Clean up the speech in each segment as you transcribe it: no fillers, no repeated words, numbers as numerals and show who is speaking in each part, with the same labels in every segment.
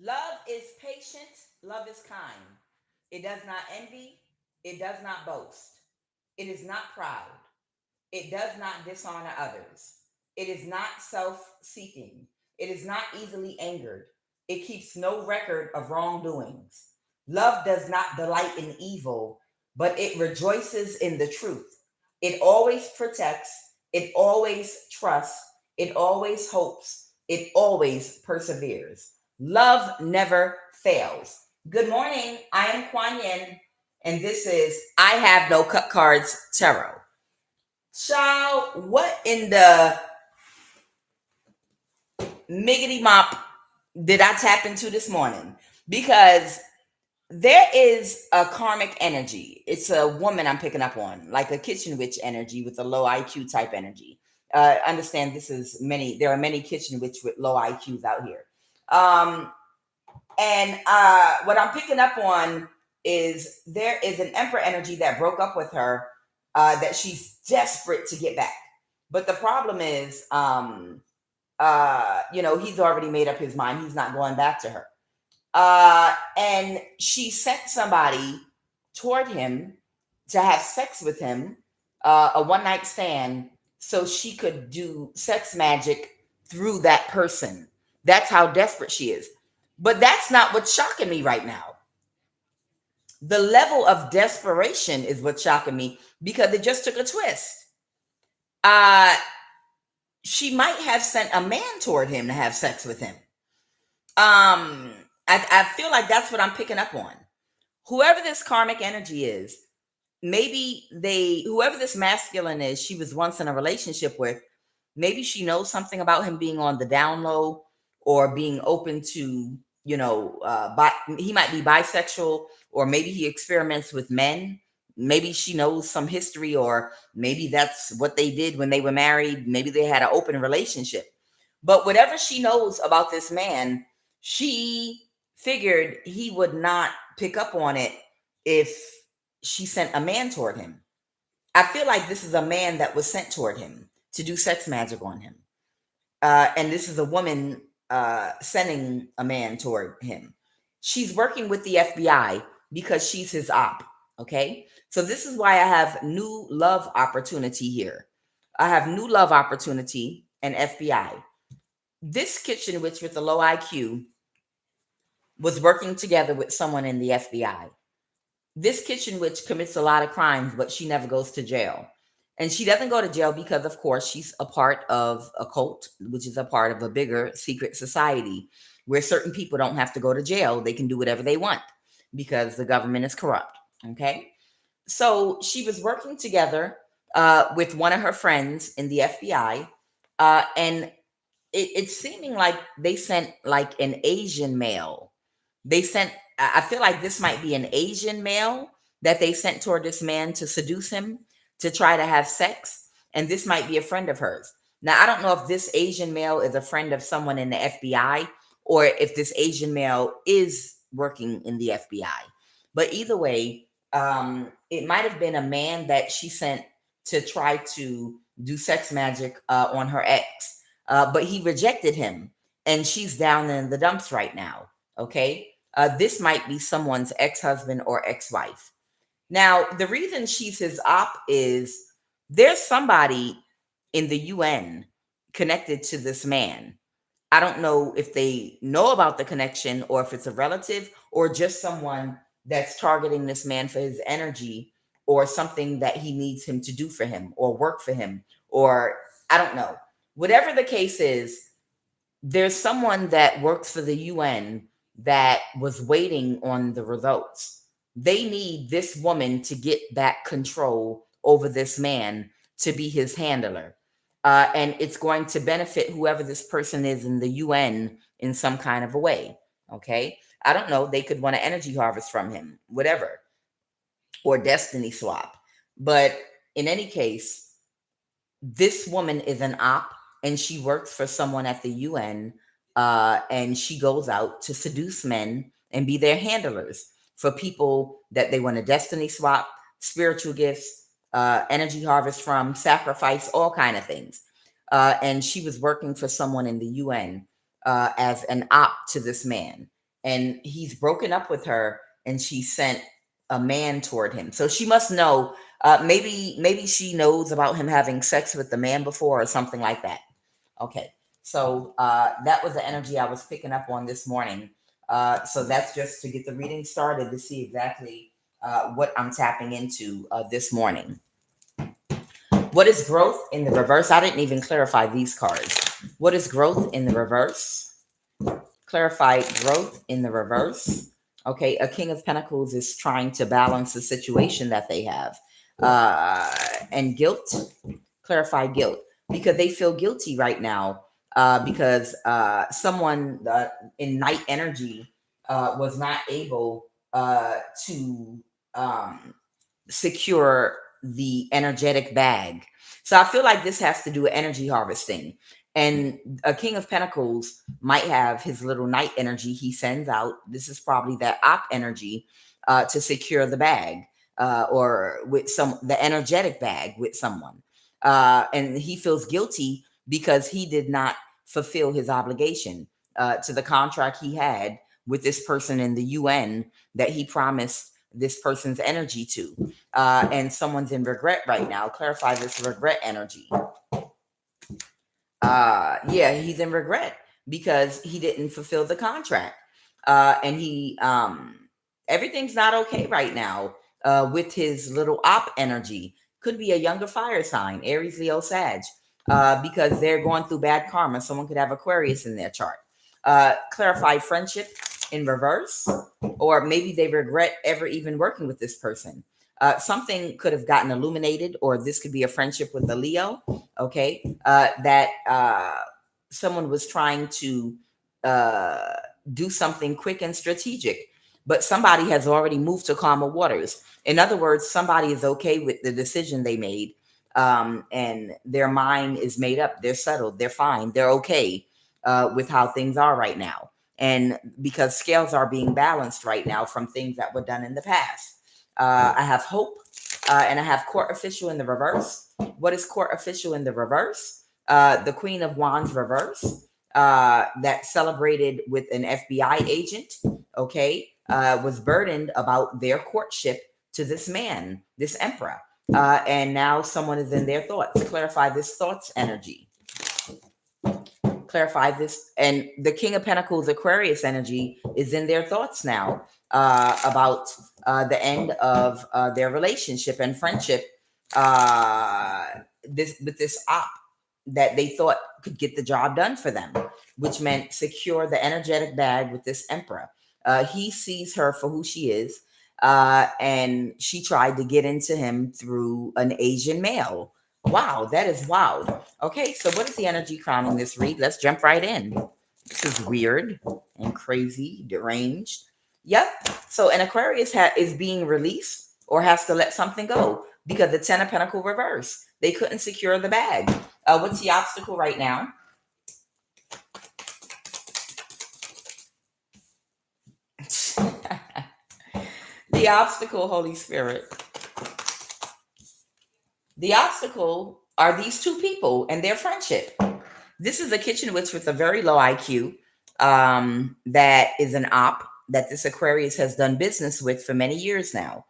Speaker 1: Love is patient. Love is kind. It does not envy. It does not boast. It is not proud. It does not dishonor others. It is not self seeking. It is not easily angered. It keeps no record of wrongdoings. Love does not delight in evil, but it rejoices in the truth. It always protects. It always trusts. It always hopes. It always perseveres. Love never fails. Good morning. I am Kuan Yin, and this is I Have No Cut Cards Tarot. Child, what in the miggity mop did I tap into this morning? Because there is a karmic energy. It's a woman I'm picking up on, like a kitchen witch energy with a low IQ type energy. Understand there are many kitchen witch with low IQs out here. Um, and what I'm picking up on is there is an emperor energy that broke up with her, that she's desperate to get back. But the problem is, he's already made up his mind. He's not going back to her. And she sent somebody toward him to have sex with him, a one night stand, so she could do sex magic through that person. That's how desperate she is. But that's not what's shocking me right now. The level of desperation is what's shocking me because it just took a twist. Uh, she might have sent a man toward him to have sex with him. I feel like that's what I'm picking up on. Whoever this karmic energy is, whoever this masculine is, she was once in a relationship with, maybe she knows something about him being on the down low or being open to, he might be bisexual, or maybe he experiments with men. Maybe she knows some history, or maybe that's what they did when they were married. Maybe they had an open relationship. But whatever she knows about this man, she figured he would not pick up on it if she sent a man toward him. I feel like this is a man that was sent toward him to do sex magic on him. And this is a woman sending a man toward him. She's working with the FBI because she's his op. Okay. So this is why I have new love opportunity here. I have new love opportunity and FBI. This kitchen witch with a low IQ was working together with someone in the FBI. This kitchen witch commits a lot of crimes, but she never goes to jail. And she doesn't go to jail because, of course, she's a part of a cult, which is a part of a bigger secret society where certain people don't have to go to jail. They can do whatever they want because the government is corrupt. Okay. So she was working together with one of her friends in the FBI. And it's seeming like they sent like an Asian male. I feel like this might be an Asian male that they sent toward this man to seduce him, to try to have sex. And this might be a friend of hers. Now, I don't know if this Asian male is a friend of someone in the FBI or if this Asian male is working in the FBI. But either way, it might have been a man that she sent to try to do sex magic on her ex. But he rejected him, and she's down in the dumps right now. Okay. This might be someone's ex-husband or ex-wife. Now, the reason she's his op is there's somebody in the UN connected to this man. I don't know if they know about the connection or if it's a relative or just someone that's targeting this man for his energy or something that he needs him to do for him or work for him, or I don't know. Whatever the case is, there's someone that works for the UN that was waiting on the results. They need this woman to get back control over this man to be his handler. And it's going to benefit whoever this person is in the UN in some kind of a way. Okay. I don't know. They could want an energy harvest from him, whatever, or destiny swap. But in any case, this woman is an op and she works for someone at the UN, and she goes out to seduce men and be their handlers for people that they want to destiny swap, spiritual gifts, energy harvest from, sacrifice, all kind of things. And she was working for someone in the UN as an op to this man. and he's broken up with her, and she sent a man toward him. So she must know. Maybe she knows about him having sex with the man before or something like that. Okay, so that was the energy I was picking up on this morning. So that's just to get the reading started to see exactly what I'm tapping into this morning. What is growth in the reverse? I didn't even clarify these cards. What is growth in the reverse? Clarify growth in the reverse. Okay, a King of Pentacles is trying to balance the situation that they have. And guilt, clarify guilt, because they feel guilty right now because someone in night energy was not able to secure the energetic bag. So I feel like this has to do with energy harvesting. And a King of Pentacles might have his little night energy he sends out. This is probably that op energy to secure the bag or with the energetic bag with someone. And he feels guilty because he did not fulfill his obligation to the contract he had with this person in the UN that he promised this person's energy to. And someone's in regret right now. Clarify this regret energy. Yeah, he's in regret because he didn't fulfill the contract. And he everything's not okay right now with his little op energy. Could be a younger fire sign, Aries, Leo, Sag, because they're going through bad karma. Someone could have Aquarius in their chart. Clarify friendship in reverse, or maybe they regret ever even working with this person. Something could have gotten illuminated, or this could be a friendship with a Leo. Okay, that someone was trying to do something quick and strategic, but somebody has already moved to calmer waters. In other words, somebody is okay with the decision they made, and their mind is made up. They're settled. They're fine. They're okay with how things are right now. And because scales are being balanced right now from things that were done in the past. I have hope, and I have court official in the reverse. What is court official in the reverse? The Queen of Wands reverse that celebrated with an FBI agent, okay, was burdened about their courtship to this man, this emperor. And now someone is in their thoughts. Clarify this thoughts energy. Clarify this. And the King of Pentacles Aquarius energy is in their thoughts now about the end of their relationship and friendship this op that they thought could get the job done for them, which meant secure the energetic bag with this emperor. He sees her for who she is, and she tried to get into him through an Asian male. Wow, that is wild. Okay, so what is the energy crowning this read? Let's jump right in. This is weird and crazy, deranged. Yep. So an Aquarius is being released or has to let something go because the Ten of Pentacles reverse. They couldn't secure the bag. What's the obstacle right now? The obstacle, Holy Spirit. The obstacle are these two people and their friendship. This is a kitchen witch with a very low IQ that is an op that this Aquarius has done business with for many years now.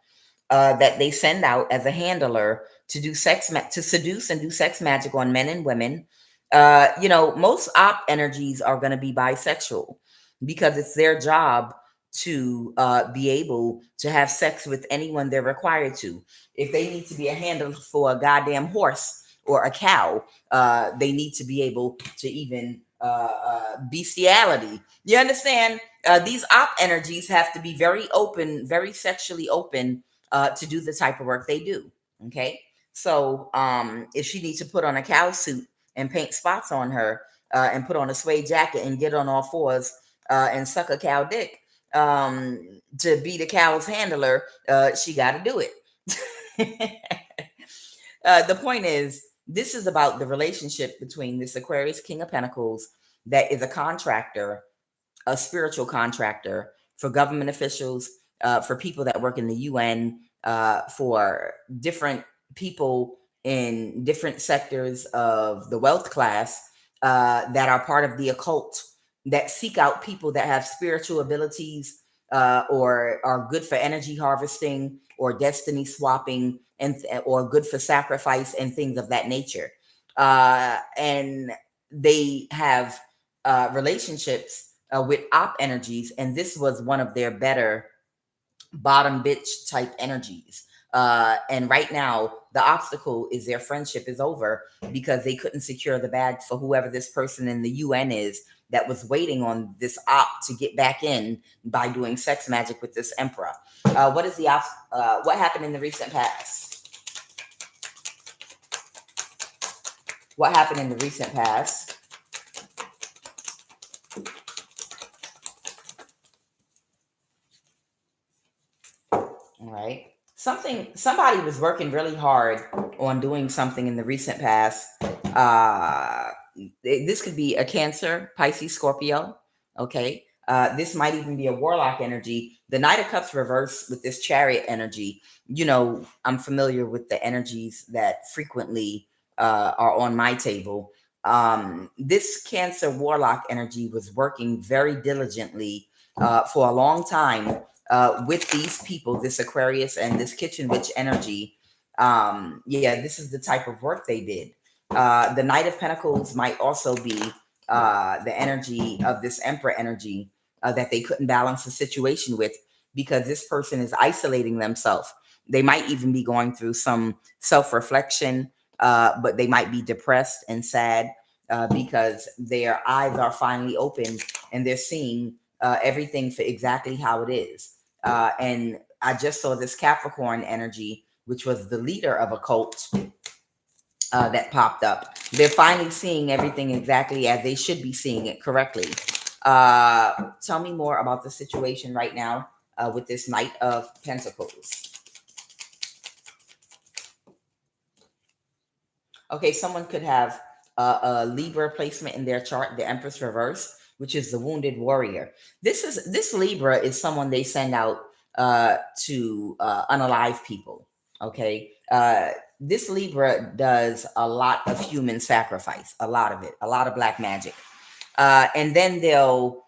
Speaker 1: That they send out as a handler to do to seduce and do sex magic on men and women. Most op energies are going to be bisexual because it's their job to be able to have sex with anyone they're required to. If they need to be a handler for a goddamn horse or a cow, they need to be able to even bestiality. You understand? These op energies have to be very open, very sexually open to do the type of work they do. Okay. So if she needs to put on a cow suit and paint spots on her and put on a suede jacket and get on all fours and suck a cow dick to be the cow's handler, she got to do it. The point is, this is about the relationship between this Aquarius King of Pentacles that is a contractor, a spiritual contractor for government officials, for people that work in the UN, for different people in different sectors of the wealth class that are part of the occult that seek out people that have spiritual abilities, or are good for energy harvesting or destiny swapping, and or good for sacrifice and things of that nature. And they have relationships with op energies, and this was one of their better bottom bitch type energies. And right now, the obstacle is their friendship is over because they couldn't secure the bag for whoever this person in the UN is that was waiting on this op to get back in by doing sex magic with this emperor. What is the what happened in the recent past? What happened in the recent past? All right. Somebody was working really hard on doing something in the recent past. This could be a Cancer, Pisces, Scorpio. Okay. This might even be a Warlock energy. The Knight of Cups reverse with this Chariot energy. You know, I'm familiar with the energies that frequently are on my table. This Cancer Warlock energy was working very diligently for a long time with these people, this Aquarius and this Kitchen Witch energy. Yeah, this is the type of work they did. The Knight of Pentacles might also be the energy of this Emperor energy that they couldn't balance the situation with because this person is isolating themselves. They might even be going through some self reflection, but they might be depressed and sad because their eyes are finally open and they're seeing everything for exactly how it is. And I just saw this Capricorn energy, which was the leader of a cult that popped up. They're finally seeing everything exactly as they should be seeing it correctly. Tell me more about the situation right now with this Knight of Pentacles. Okay, someone could have a Libra placement in their chart, the Empress reverse, which is the wounded warrior. This Libra is someone they send out to unalive people. Okay, this Libra does a lot of human sacrifice, a lot of it, a lot of black magic, and then they'll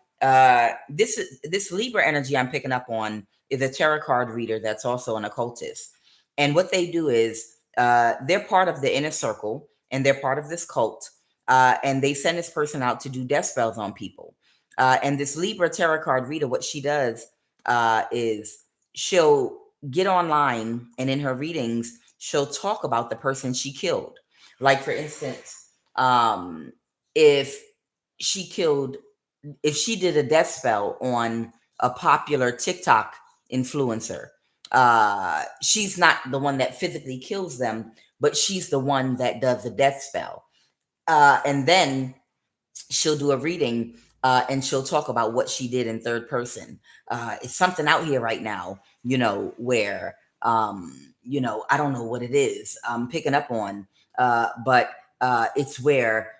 Speaker 1: this Libra energy I'm picking up on is a tarot card reader that's also an occultist, and what they do is they're part of the inner circle and they're part of this cult, and they send this person out to do death spells on people. And this Libra tarot card reader, what she does is she'll get online and in her readings, she'll talk about the person she killed. Like, for instance, if she killed, if she did a death spell on a popular TikTok influencer, she's not the one that physically kills them, but she's the one that does the death spell. And then she'll do a reading and she'll talk about what she did in third person. It's something out here right now, you know, where, you know, I don't know what it is I'm picking up on, but it's where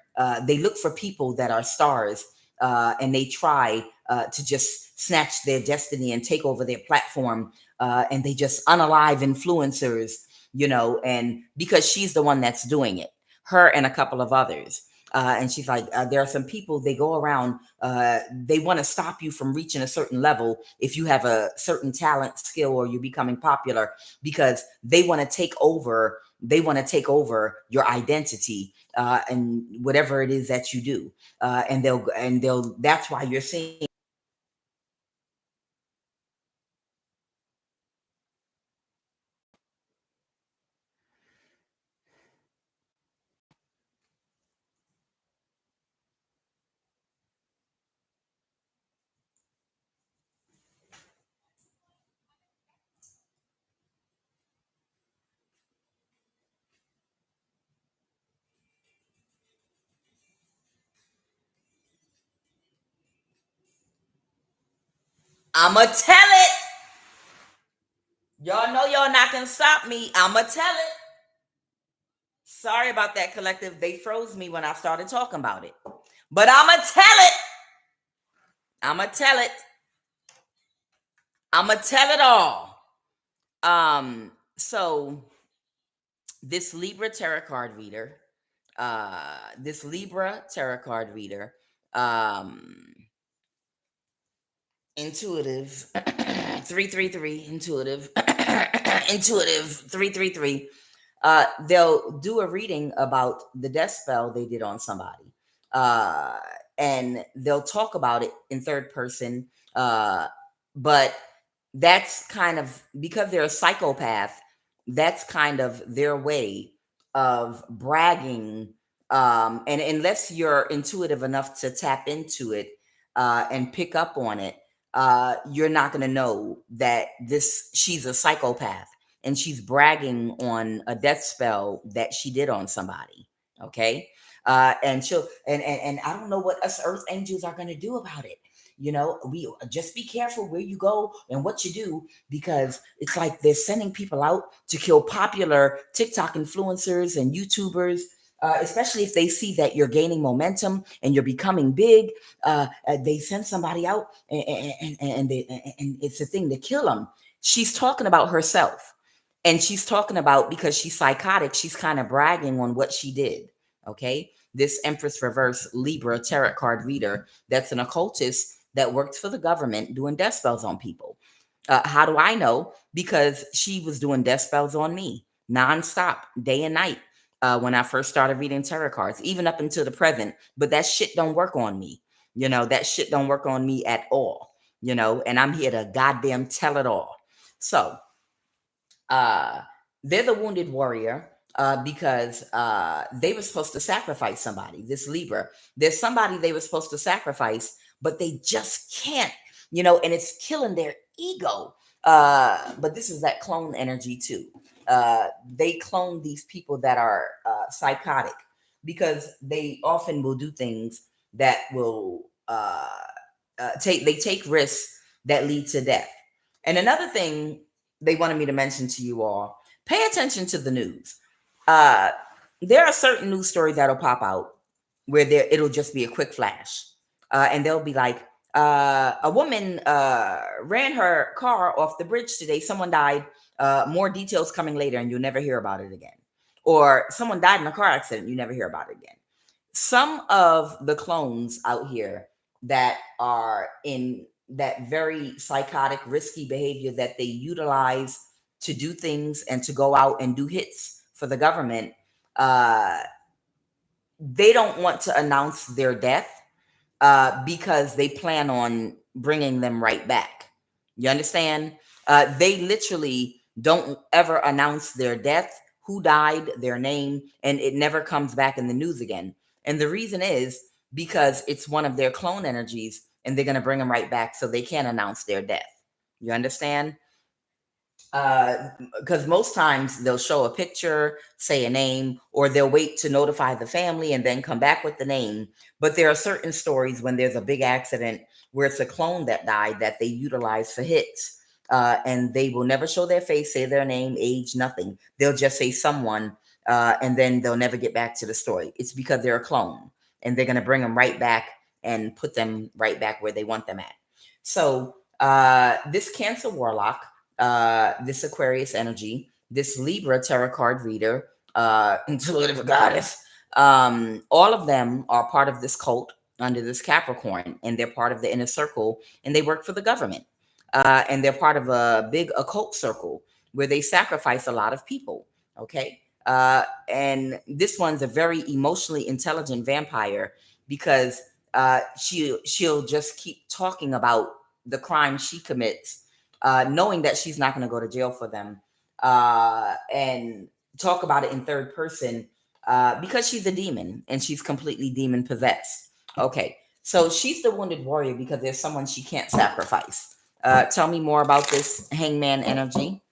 Speaker 1: they look for people that are stars and they try to just snatch their destiny and take over their platform. And they just unalive influencers, you know, and because she's the one that's doing it, her and a couple of others. And she's like, there are some people, they go around, they want to stop you from reaching a certain level if you have a certain talent, skill, or you're becoming popular, because they want to take over. They want to take over your identity and whatever it is that you do. And they'll, that's why you're seeing. I'ma tell it. Y'all know y'all not gonna stop me. I'ma tell it. Sorry about that, collective. They froze me when I started talking about it. But I'ma tell it. I'ma tell it. I'ma tell it all. So this Libra tarot card reader, um, intuitive 333 intuitive intuitive 333. They'll do a reading about the death spell they did on somebody, uh and they'll talk about it in third person, but that's kind of because they're a psychopath. That's kind of their way of bragging, and unless you're intuitive enough to tap into it and pick up on it, you're not going to know that this she's a psychopath and she's bragging on a death spell that she did on somebody. Okay. And she'll and I don't know what us earth angels are going to do about it. We just be careful where you go and what you do, because it's like they're sending people out to kill popular TikTok influencers and YouTubers, especially if they see that you're gaining momentum and you're becoming big. They send somebody out, and it's a thing to kill them. She's talking about herself, and she's talking about, because she's psychotic, she's kind of bragging on what she did. Okay. This Empress Reverse Libra tarot card reader, that's an occultist that works for the government doing death spells on people. How do I know? Because she was doing death spells on me nonstop, day and night, when I first started reading tarot cards, even up until the present. But that shit don't work on me. That shit don't work on me at all. And I'm here to goddamn tell it all. So, uh, they're the wounded warrior, because they were supposed to sacrifice somebody. This Libra, there's somebody they were supposed to sacrifice, but they just can't, and it's killing their ego. But this is that clone energy too. They clone these people that are psychotic, because they often will do things that will take risks that lead to death. And another thing they wanted me to mention to you all: pay attention to the news. Uh, there are certain news stories that'll pop out where it'll just be a quick flash, and they'll be like, a woman ran her car off the bridge today. Someone died. More details coming later, and you'll never hear about it again. Or someone died in a car accident. You never hear about it again. Some of the clones out here that are in that very psychotic, risky behavior that they utilize to do things and to go out and do hits for the government, uh, they don't want to announce their death, because they plan on bringing them right back. You understand? They literally don't ever announce their death, who died, their name, and it never comes back in the news again. And the reason is because it's one of their clone energies, and they're going to bring them right back so they can't announce their death. You understand? Because most times they'll show a picture, say a name, or they'll wait to notify the family and then come back with the name. But there are certain stories when there's a big accident where it's a clone that died that they utilize for hits. And they will never show their face, say their name, age, nothing. They'll just say someone, and then they'll never get back to the story. It's because they're a clone, and they're going to bring them right back and put them right back where they want them at. So this Cancer Warlock, this Aquarius energy, this Libra tarot card reader, intuitive goddess, all of them are part of this cult under this Capricorn, and they're part of the inner circle, and they work for the government. And they're part of a big occult circle where they sacrifice a lot of people. Okay. And this one's a very emotionally intelligent vampire, because she'll just keep talking about the crime she commits, knowing that she's not going to go to jail for them, and talk about it in third person, because she's a demon and she's completely demon possessed. Okay, so she's the wounded warrior because there's someone she can't sacrifice. Tell me more about this Hangman energy.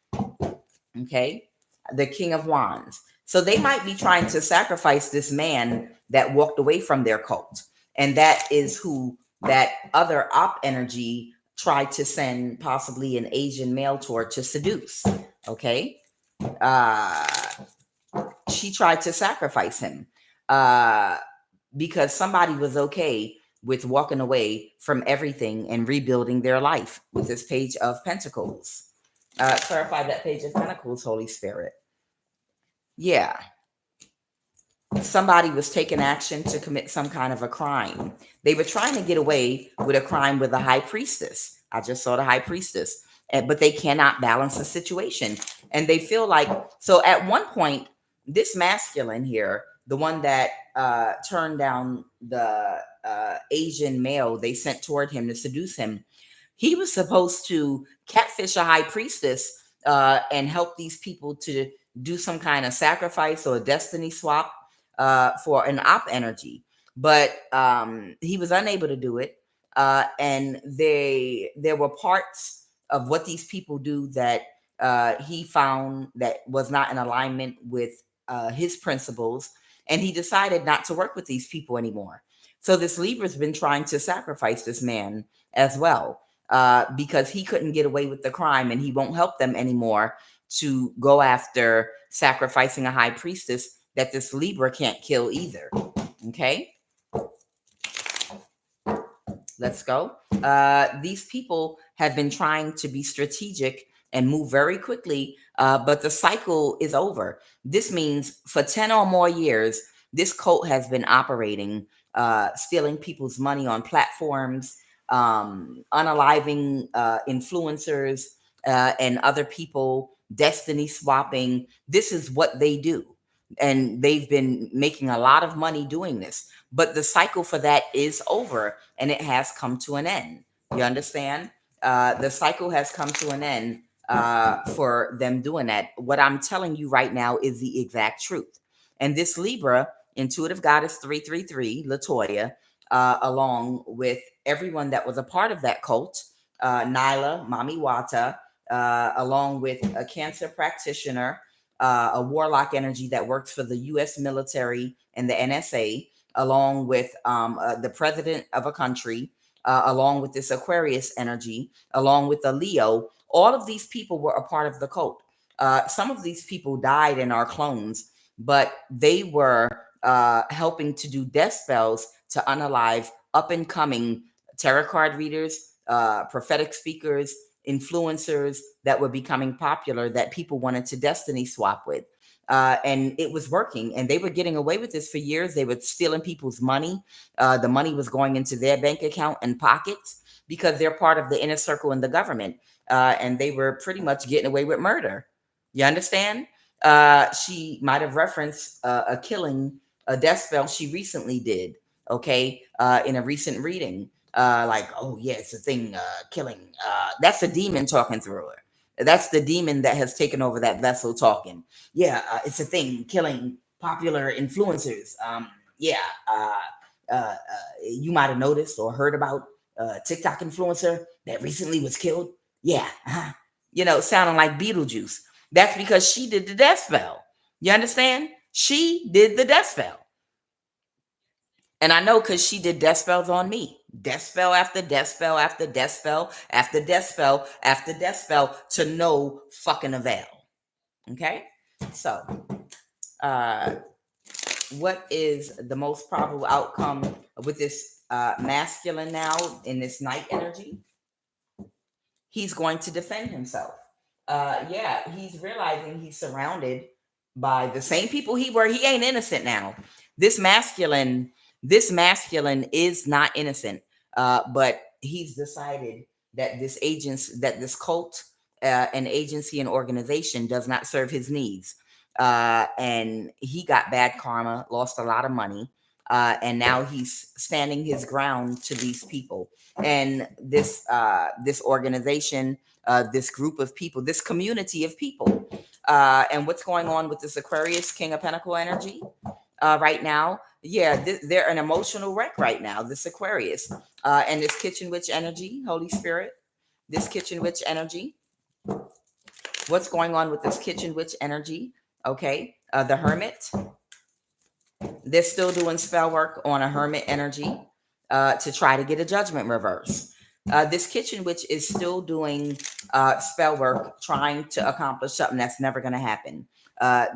Speaker 1: Okay, the King of Wands. So they might be trying to sacrifice this man that walked away from their cult, and that is who that other op energy tried to send possibly an Asian male toward to seduce. Okay. She tried to sacrifice him, because somebody was okay with walking away from everything and rebuilding their life with this Page of Pentacles. Clarify that Page of Pentacles, Holy Spirit. Yeah. Somebody was taking action to commit some kind of a crime. They were trying to get away with a crime with a high priestess. I just saw the high priestess. But they cannot balance the situation. And they feel like, so at one point, this masculine here, the one that turned down the Asian male they sent toward him to seduce him, he was supposed to catfish a high priestess and help these people to do some kind of sacrifice or a destiny swap for an op energy. But he was unable to do it. And there were parts of what these people do that he found that was not in alignment with his principles. And he decided not to work with these people anymore. So this Libra's been trying to sacrifice this man as well because he couldn't get away with the crime and he won't help them anymore to go after sacrificing a high priestess that this Libra can't kill either. Okay, let's go. These people have been trying to be strategic and move very quickly, but the cycle is over. This means for 10 or more years, this cult has been operating, stealing people's money on platforms, unaliving influencers and other people, destiny swapping. This is what they do. And they've been making a lot of money doing this. But the cycle for that is over and it has come to an end. You understand? The cycle has come to an end for them doing that. What I'm telling you right now is the exact truth. And this Libra, Intuitive Goddess 333, Latoya, along with everyone that was a part of that cult, Nyla, Mami Wata, along with a cancer practitioner, a warlock energy that works for the U.S. military and the NSA, along with the president of a country, along with this Aquarius energy, along with the Leo. All of these people were a part of the cult. Some of these people died and are clones, but they were helping to do death spells to unalive up and coming tarot card readers, prophetic speakers, influencers that were becoming popular that people wanted to destiny swap with. And it was working, and they were getting away with this for years. They were stealing people's money. The money was going into their bank account and pockets because they're part of the inner circle in the government. And they were pretty much getting away with murder. You understand? She might have referenced a killing, a death spell she recently did, okay, in a recent reading. Like, oh, yeah, it's a thing, killing. That's a demon talking through her. That's the demon that has taken over that vessel talking. Yeah, it's a thing, killing popular influencers. Yeah, you might have noticed or heard about a TikTok influencer that recently was killed. Yeah, sounding like Beetlejuice. That's because she did the death spell. You understand? She did the death spell. And I know because she did death spells on me. Death spell after death spell after death spell after death spell after death spell to no fucking avail. Okay? So, what is the most probable outcome with this masculine now in this night energy? He's going to defend himself. Yeah, he's realizing he's surrounded by the same people he were. He ain't innocent now. This masculine is not innocent. But he's decided that this cult, an agency, and organization does not serve his needs. And he got bad karma, lost a lot of money. And now he's standing his ground to these people. And this organization, this group of people, this community of people. And what's going on with this Aquarius King of Pentacle energy right now? Yeah, they're an emotional wreck right now, this Aquarius. And this Kitchen Witch energy, Holy Spirit, this Kitchen Witch energy. What's going on with this Kitchen Witch energy? Okay, the Hermit. They're still doing spell work on a Hermit energy to try to get a judgment reverse. This Kitchen Witch is still doing spell work, trying to accomplish something that's never going to happen.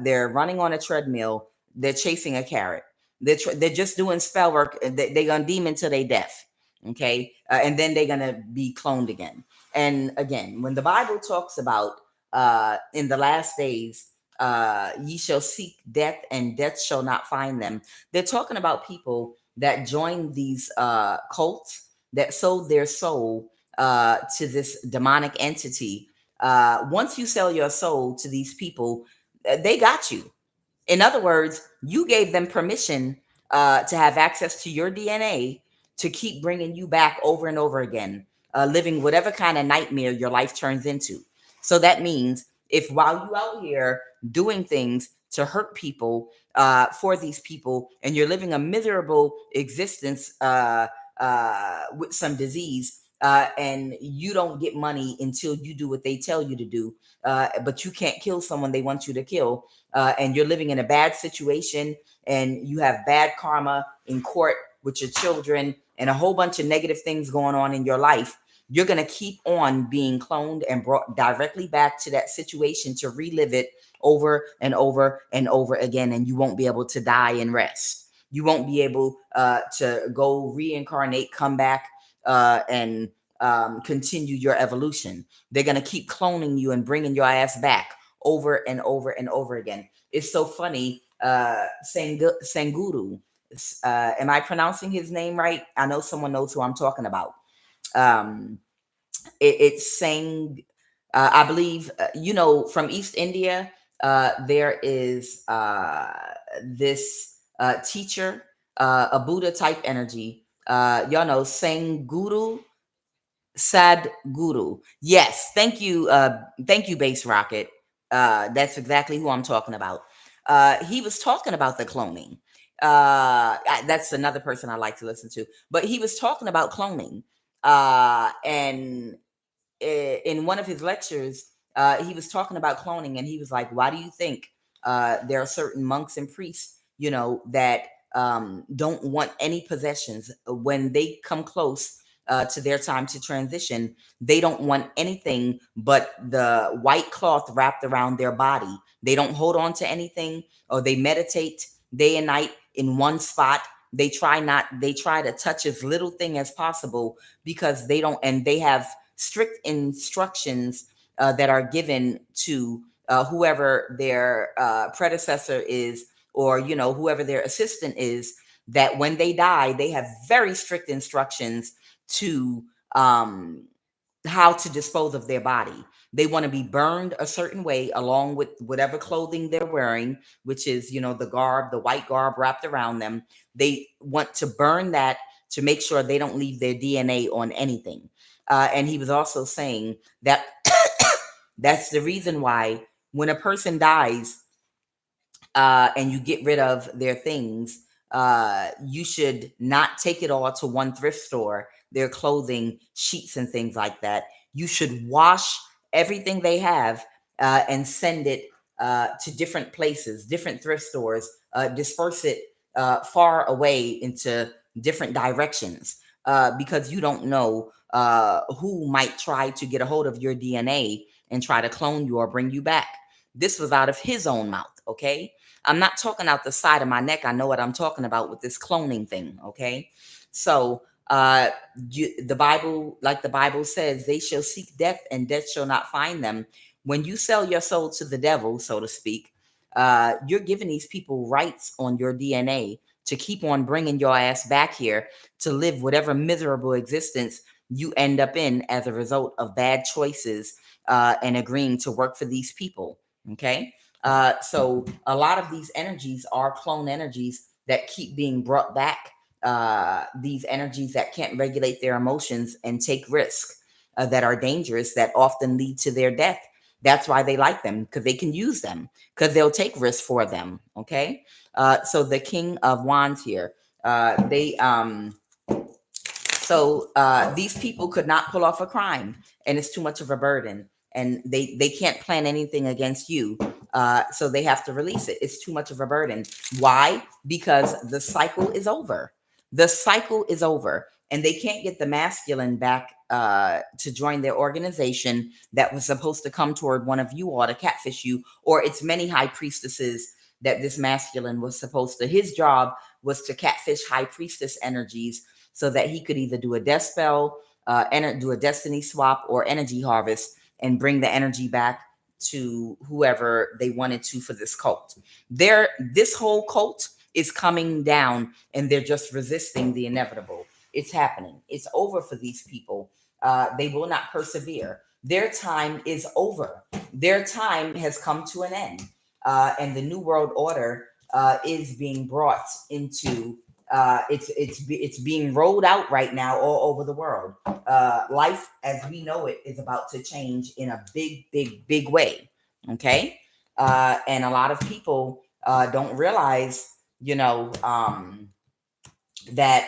Speaker 1: They're running on a treadmill. They're chasing a carrot. They're just doing spell work. They're going to demon till they death. Okay. And then they're going to be cloned again. And again, when the Bible talks about in the last days, ye shall seek death and death shall not find them. They're talking about people that join these cults, that sold their soul to this demonic entity. Once you sell your soul to these people, they got you. In other words, you gave them permission to have access to your DNA to keep bringing you back over and over again, living whatever kind of nightmare your life turns into. So that means if while you out here doing things to hurt people for these people, and you're living a miserable existence with some disease, and you don't get money until you do what they tell you to do, but you can't kill someone they want you to kill, and you're living in a bad situation, and you have bad karma in court with your children and a whole bunch of negative things going on in your life, you're going to keep on being cloned and brought directly back to that situation to relive it over and over and over again. And you won't be able to die and rest. You won't be able to go reincarnate, come back, and continue your evolution. They're going to keep cloning you and bringing your ass back over and over and over again. It's so funny. Sanguru. Am I pronouncing his name right? I know someone knows who I'm talking about. Um, it's Sang. I believe from East India. There is this teacher, a Buddha type energy. Y'all know Sanguru. Sadhguru. Yes, thank you. Thank you, Base Rocket. That's exactly who I'm talking about. He was talking about the cloning. That's another person I like to listen to. But he was talking about cloning. And in one of his lectures, he was talking about cloning, and he was like, "Why do you think there are certain monks and priests, that don't want any possessions when they come close to their time to transition? They don't want anything but the white cloth wrapped around their body. They don't hold on to anything, or they meditate day and night in one spot. They try to touch as little thing as possible, because they don't, and they have strict instructions that are given to whoever their predecessor is, or whoever their assistant is, that when they die, they have very strict instructions to how to dispose of their body. They want to be burned a certain way, along with whatever clothing they're wearing, which is, the white garb wrapped around them. They want to burn that to make sure they don't leave their DNA on anything. And he was also saying that that's the reason why when a person dies, and you get rid of their things, you should not take it all to one thrift store, their clothing, sheets, and things like that. You should wash everything they have and send it to different places, different thrift stores, disperse it far away into different directions, because you don't know who might try to get a hold of your DNA and try to clone you or bring you back. This was out of his own mouth, okay? I'm not talking out the side of my neck. I know what I'm talking about with this cloning thing, okay? So the Bible, like the Bible says, they shall seek death and death shall not find them. When you sell your soul to the devil, so to speak, you're giving these people rights on your DNA to keep on bringing your ass back here to live whatever miserable existence you end up in as a result of bad choices and agreeing to work for these people, okay? So a lot of these energies are clone energies that keep being brought back. These energies that can't regulate their emotions and take risks that are dangerous, that often lead to their death. That's why they like them, because they can use them, because they'll take risks for them. Okay. So the King of Wands here, these people could not pull off a crime, and it's too much of a burden, and they can't plan anything against you. So they have to release it. It's too much of a burden. Why? Because the cycle is over. The cycle is over, and they can't get the masculine back to join their organization that was supposed to come toward one of you all to catfish you, or it's many high priestesses that this masculine was supposed to. His job was to catfish high priestess energies so that he could either do a death spell, do a destiny swap, or energy harvest, and bring the energy back to whoever they wanted to for this cult. This whole cult is coming down, and they're just resisting the inevitable. It's happening. It's over for these people. They will not persevere. Their time is over. Their time has come to an end. And the New World Order is being brought into it's being rolled out right now all over the world. Life as we know it is about to change in a big way. Okay, and a lot of people don't realize, that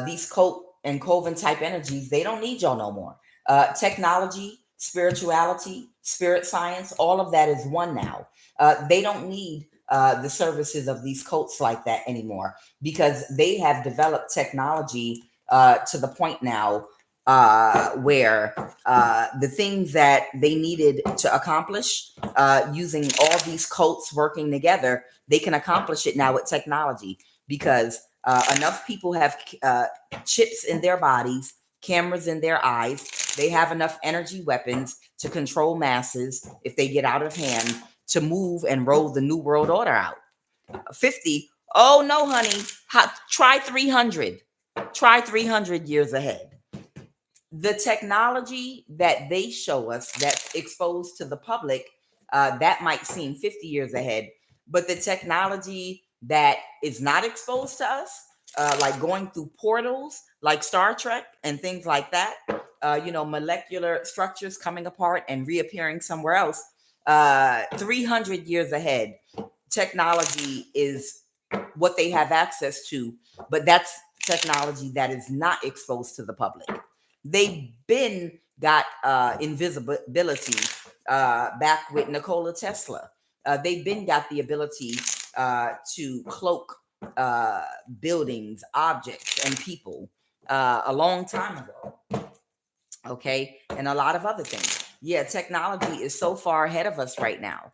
Speaker 1: these cult and coven type energies, they don't need y'all no more. Technology, spirituality, spirit science, all of that is one now. They don't need the services of these cults like that anymore, because they have developed technology to the point now where the things that they needed to accomplish using all these cults working together, they can accomplish it now with technology, because enough people have chips in their bodies, cameras in their eyes. They have enough energy weapons to control masses if they get out of hand, to move and roll the New World Order out. 50. Oh no, honey. Try 300. Try 300 years ahead. The technology that they show us that's exposed to the public, that might seem 50 years ahead, but the technology that is not exposed to us, like going through portals like Star Trek and things like that, molecular structures coming apart and reappearing somewhere else, 300 years ahead, technology is what they have access to, but that's technology that is not exposed to the public. They've been got invisibility back with Nikola Tesla. They've been got the ability to cloak buildings, objects, and people a long time ago. Okay, and a lot of other things. Yeah, technology is so far ahead of us right now.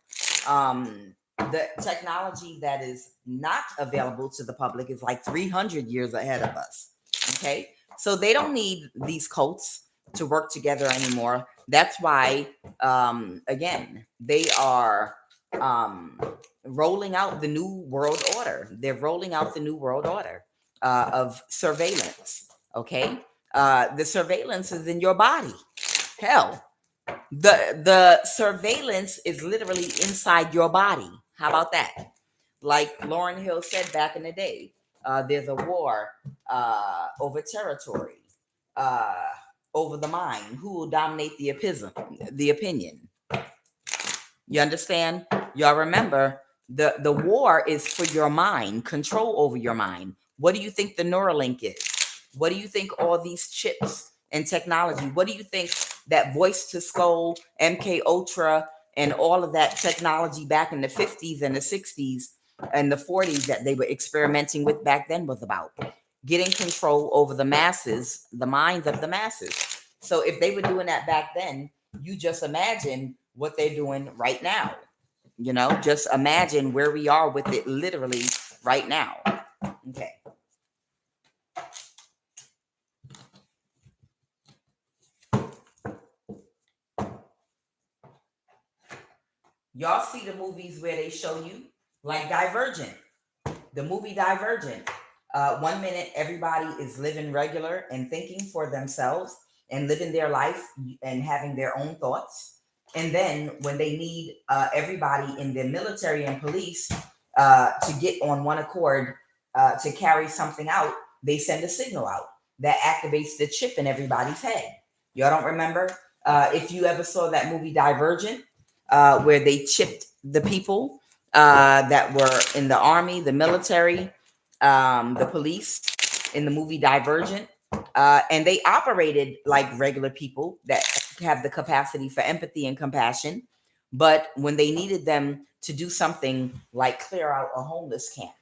Speaker 1: The technology that is not available to the public is like 300 years ahead of us. Okay, so they don't need these cults to work together anymore. That's why, again, they are rolling out the New World Order. They're rolling out the New World Order of surveillance. Okay, the surveillance is in your body. Hell, the surveillance is literally inside your body. How about that? Like Lauryn Hill said back in the day, there's a war over territory, uh, over the mind. Who will dominate the opinion? You understand? Y'all remember, the war is for your mind, control over your mind. What do you think the Neuralink is? What do you think all these chips and technology? What do you think that voice to skull, MK Ultra, and all of that technology back in the 50s and the 60s and the 40s that they were experimenting with back then was about? Getting control over the masses, the minds of the masses. So if they were doing that back then, you just imagine what they're doing right now. Just imagine where we are with it literally right now. Okay. Y'all see the movies where they show you, like Divergent, the movie Divergent. 1 minute, everybody is living regular and thinking for themselves and living their life and having their own thoughts. And then when they need everybody in the military and police to get on one accord to carry something out, they send a signal out that activates the chip in everybody's head. Y'all don't remember? If you ever saw that movie Divergent, where they chipped the people that were in the army, the military, the police, in the movie Divergent, and they operated like regular people that have the capacity for empathy and compassion. But when they needed them to do something like clear out a homeless camp,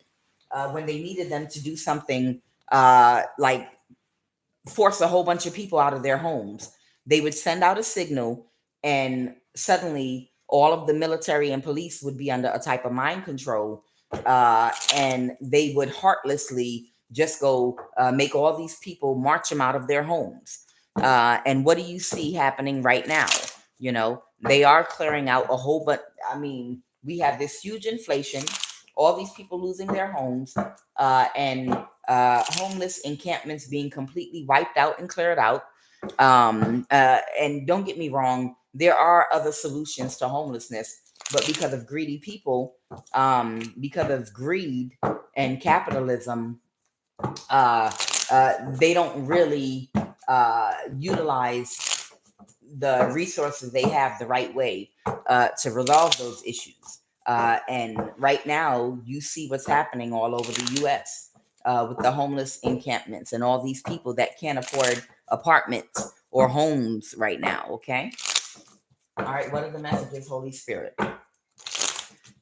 Speaker 1: when they needed them to do something like force a whole bunch of people out of their homes, they would send out a signal, and suddenly all of the military and police would be under a type of mind control, and they would heartlessly just go make all these people march them out of their homes. And what do you see happening right now? They are clearing out a whole bunch. I mean, we have this huge inflation, all these people losing their homes, and homeless encampments being completely wiped out and cleared out. And don't get me wrong, there are other solutions to homelessness, but because of greedy people, because of greed and capitalism, uh, they don't really utilize the resources they have the right way to resolve those issues. And right now, you see what's happening all over the U.S. With the homeless encampments and all these people that can't afford apartments or homes right now. Okay. All right. What are the messages, Holy Spirit?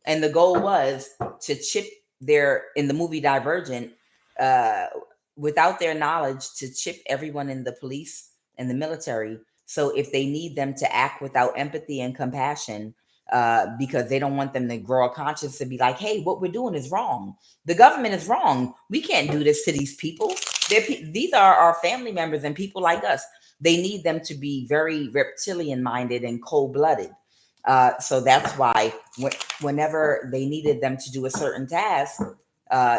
Speaker 1: And the goal was to chip their, in the movie Divergent, uh, without their knowledge, to chip everyone in the police and the military. So if they need them to act without empathy and compassion, because they don't want them to grow a conscience to be like, hey, what we're doing is wrong. The government is wrong. We can't do this to these people. These are our family members and people like us. They need them to be very reptilian minded and cold blooded. So that's why whenever they needed them to do a certain task,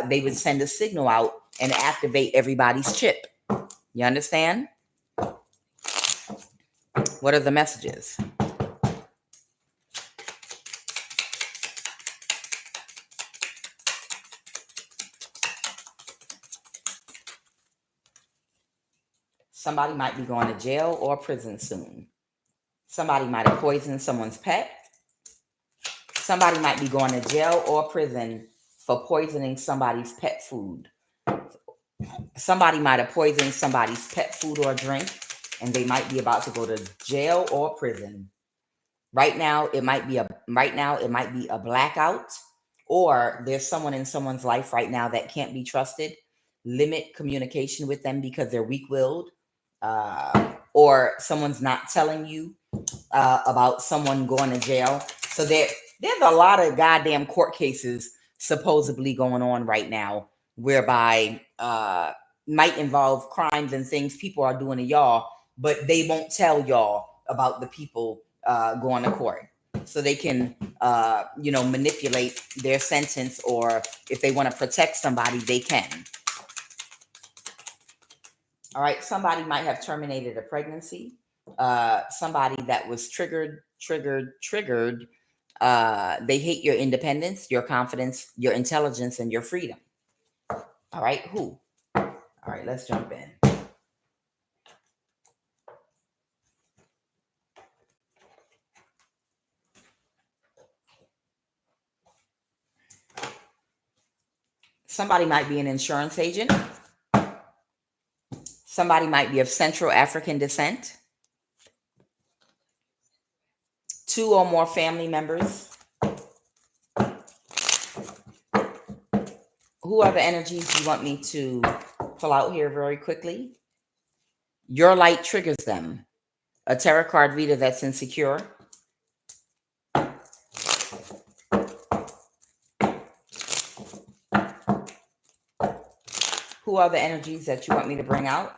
Speaker 1: they would send a signal out and activate everybody's chip. You understand? What are the messages? Somebody might be going to jail or prison soon. Somebody might have poisoned someone's pet. Somebody might be going to jail or prison for poisoning somebody's pet food. Somebody might have poisoned somebody's pet food or drink, and they might be about to go to jail or prison. Right now, it might be a blackout, or there's someone in someone's life right now that can't be trusted. Limit communication with them because they're weak-willed, or someone's not telling you about someone going to jail. So there's a lot of goddamn court cases supposedly going on right now, whereby might involve crimes and things people are doing to y'all, but they won't tell y'all about the people going to court, so they can manipulate their sentence, or if they want to protect somebody, they can. All right, somebody might have terminated a pregnancy. Somebody that was triggered. They hate your independence, your confidence, your intelligence, and your freedom. All right, who? All right, let's jump in. Somebody might be an insurance agent. Somebody might be of Central African descent. 2 or more family members. Who are the energies you want me to pull out here very quickly? Your light triggers them. A tarot card reader that's insecure. Who are the energies that you want me to bring out?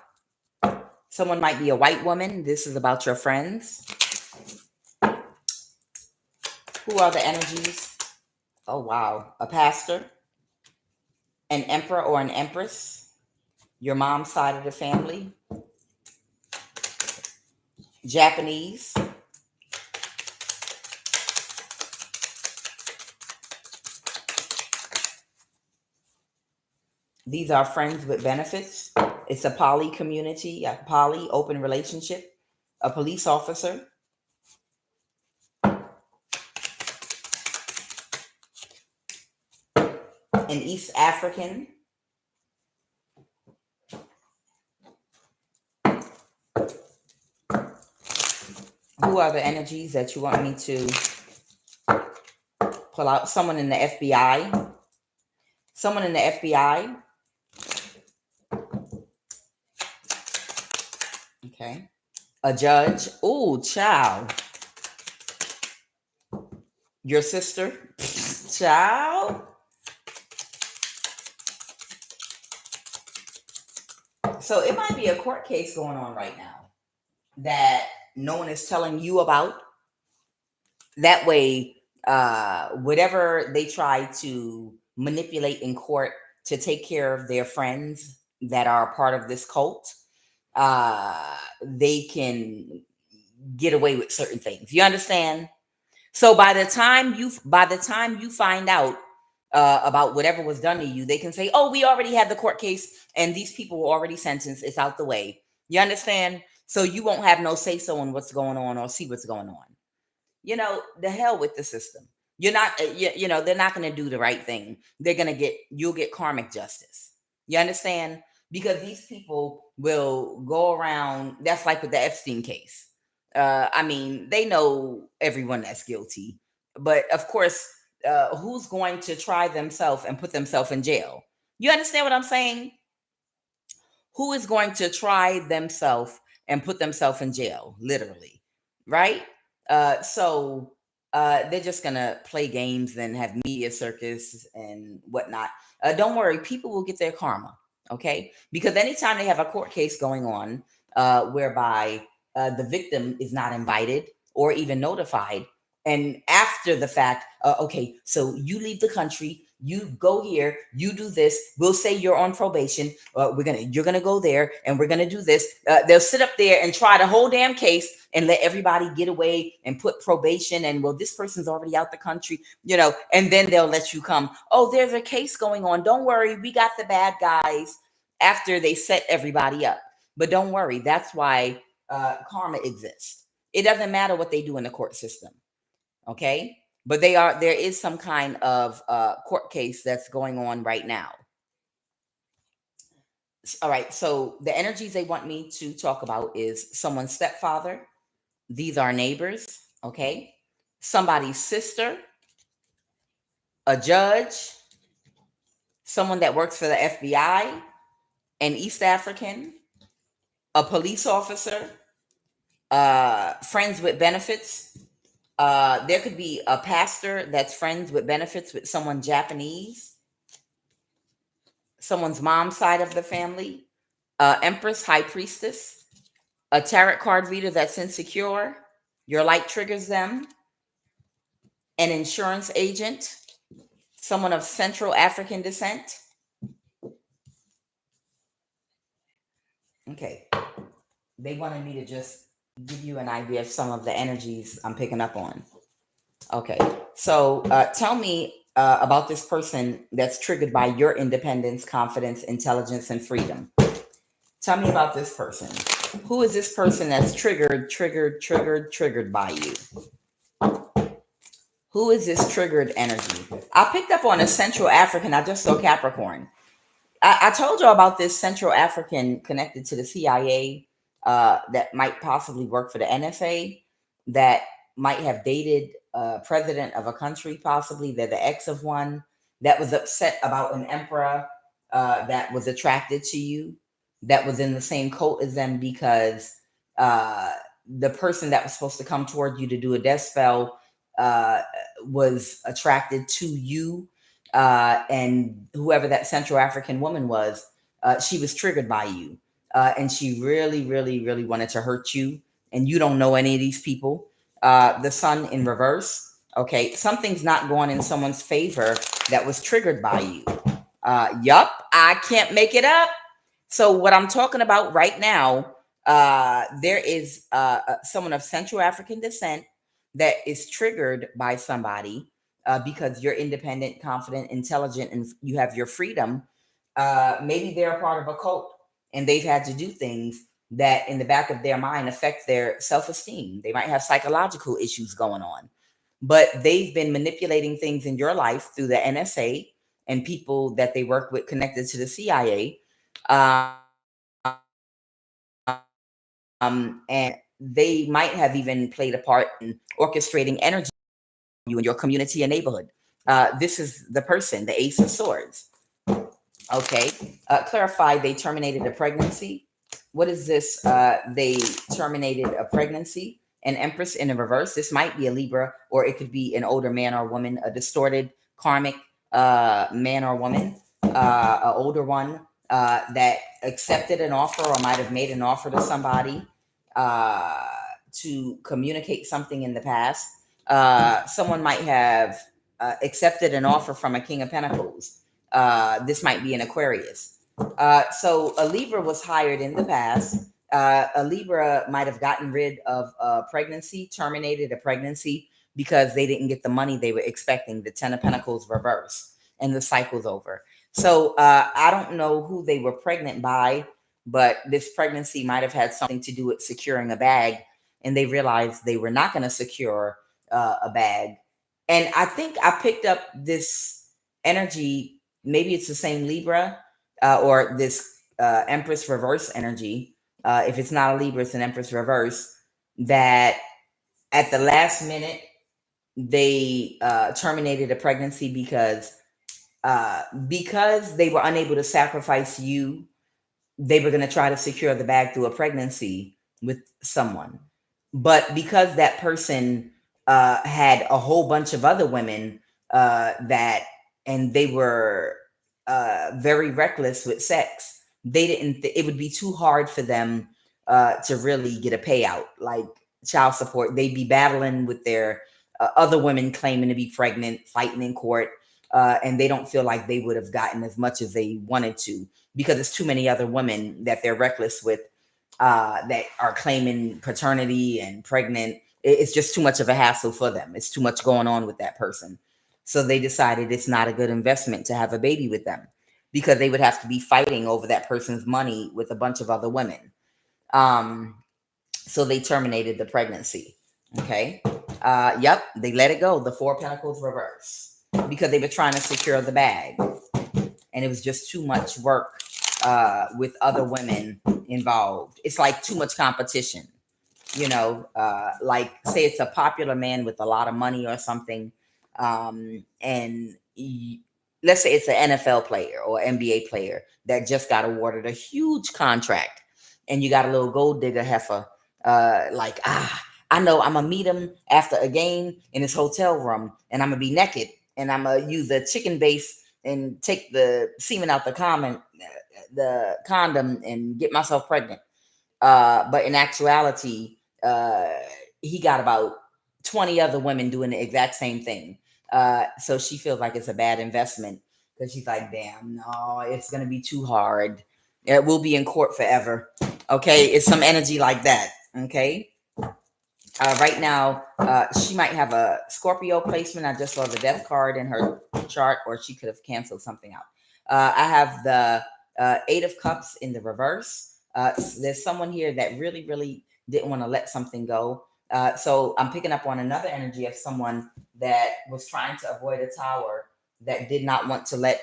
Speaker 1: Someone might be a white woman. This is about your friends. Who are the energies? Oh, wow. A pastor, an emperor or an empress, your mom's side of the family, Japanese, these are friends with benefits. It's a poly community, a poly open relationship, a police officer, an East African, who are the energies that you want me to pull out? Someone in the FBI. Someone in the FBI. Okay. A judge. Oh, child. Your sister. Child. So it might be a court case going on right now that no one is telling you about. That way, whatever they try to manipulate in court to take care of their friends that are part of this cult, they can get away with certain things. You understand? So by the time you find out about whatever was done to you, they can say, "Oh, we already had the court case, and these people were already sentenced. It's out the way." You understand? So you won't have no say so on what's going on or see what's going on. The hell with the system. You're not, they're not going to do the right thing. You'll get karmic justice. You understand? Because these people will go around. That's like with the Epstein case. I mean, they know everyone that's guilty, but of course, who's going to try themselves and put themselves in jail? You understand what I'm saying? Who is going to try themselves and put themselves in jail, literally, right? So they're just gonna play games and have media circus and whatnot. Don't worry, people will get their karma, okay? Because anytime they have a court case going on, whereby the victim is not invited or even notified, and after the fact, okay, so you leave the country, you go here, you do this, we'll say you're on probation, you're gonna go there and we're gonna do this. They'll sit up there and try the whole damn case and let everybody get away and put probation, and well, this person's already out the country, and then they'll let you come. Oh, there's a case going on, don't worry, we got the bad guys, after they set everybody up. But don't worry, that's why karma exists. It doesn't matter what they do in the court system. Okay, but there is some kind of court case that's going on right now. All right, so the energies they want me to talk about is someone's stepfather. These are neighbors. Okay, somebody's sister, a judge, someone that works for the FBI, an East African, a police officer, friends with benefits. There could be a pastor that's friends with benefits with someone Japanese, someone's mom's side of the family, Empress, High Priestess, a tarot card reader that's insecure, your light triggers them, an insurance agent, someone of Central African descent. Okay, they wanted me to just give you an idea of some of the energies I'm picking up on. Okay, so tell me about this person that's triggered by your independence, confidence, intelligence, and freedom. Tell me about this person. Who is this person that's triggered by you? Who is this triggered energy? I picked up on a Central African. I just saw Capricorn. I told you about this Central African connected to the CIA that might possibly work for the NSA, that might have dated a president of a country, possibly. They're the ex of one, that was upset about an emperor that was attracted to you, that was in the same cult as them, because the person that was supposed to come toward you to do a death spell was attracted to you. And whoever that Central African woman was, she was triggered by you. And she really, really, really wanted to hurt you. And you don't know any of these people. The sun in reverse. Okay, something's not going in someone's favor that was triggered by you. Yup, I can't make it up. So what I'm talking about right now, there is someone of Central African descent that is triggered by somebody because you're independent, confident, intelligent, and you have your freedom. Maybe they're a part of a cult and they've had to do things that in the back of their mind affect their self-esteem. They might have psychological issues going on, but they've been manipulating things in your life through the NSA and people that they work with connected to the CIA. And they might have even played a part in orchestrating energy you in your community and neighborhood. This is the person, the Ace of Swords. Okay, clarify, they terminated a pregnancy. What is this? They terminated a pregnancy. An Empress in a reverse. This might be a Libra, or it could be an older man or woman, a distorted karmic man or woman, an older one that accepted an offer or might have made an offer to somebody to communicate something in the past. Someone might have accepted an offer from a King of Pentacles. This might be an Aquarius. So a Libra was hired in the past A Libra might have gotten rid of a pregnancy, terminated a pregnancy because they didn't get the money they were expecting. The Ten of Pentacles reverse and the cycle's over. So I don't know who they were pregnant by, but this pregnancy might have had something to do with securing a bag, and they realized they were not going to secure a bag. And I think I picked up this energy. Maybe it's the same Libra or this Empress reverse energy. If it's not a Libra, it's an Empress reverse. That at the last minute they terminated a pregnancy because they were unable to sacrifice you. They were going to try to secure the bag through a pregnancy with someone, but because that person had a whole bunch of other women that, and they were very reckless with sex, they didn't. It would be too hard for them to really get a payout, like child support. They'd be battling with their other women claiming to be pregnant, fighting in court, and they don't feel like they would have gotten as much as they wanted to because it's too many other women that they're reckless with that are claiming paternity and pregnant. It's just too much of a hassle for them. It's too much going on with that person. So they decided it's not a good investment to have a baby with them because they would have to be fighting over that person's money with a bunch of other women. So they terminated the pregnancy. Okay. Yep. They let it go. The Four of Pentacles reverse because they were trying to secure the bag. And it was just too much work with other women involved. It's like too much competition, like say it's a popular man with a lot of money or something. Let's say it's an NFL player or NBA player that just got awarded a huge contract, and you got a little gold digger heifer, I know I'm gonna meet him after a game in his hotel room, and I'm gonna be naked, and I'm gonna use a chicken base and take the semen out the condom and get myself pregnant. But in actuality, he got about 20 other women doing the exact same thing. So she feels like it's a bad investment because she's like, damn, no, it's going to be too hard. It will be in court forever. Okay. It's some energy like that. Okay. Right now, she might have a Scorpio placement. I just saw the death card in her chart, or she could have canceled something out. I have the Eight of Cups in the reverse. There's someone here that really, really didn't want to let something go. So I'm picking up on another energy of someone that was trying to avoid a tower, that did not want to let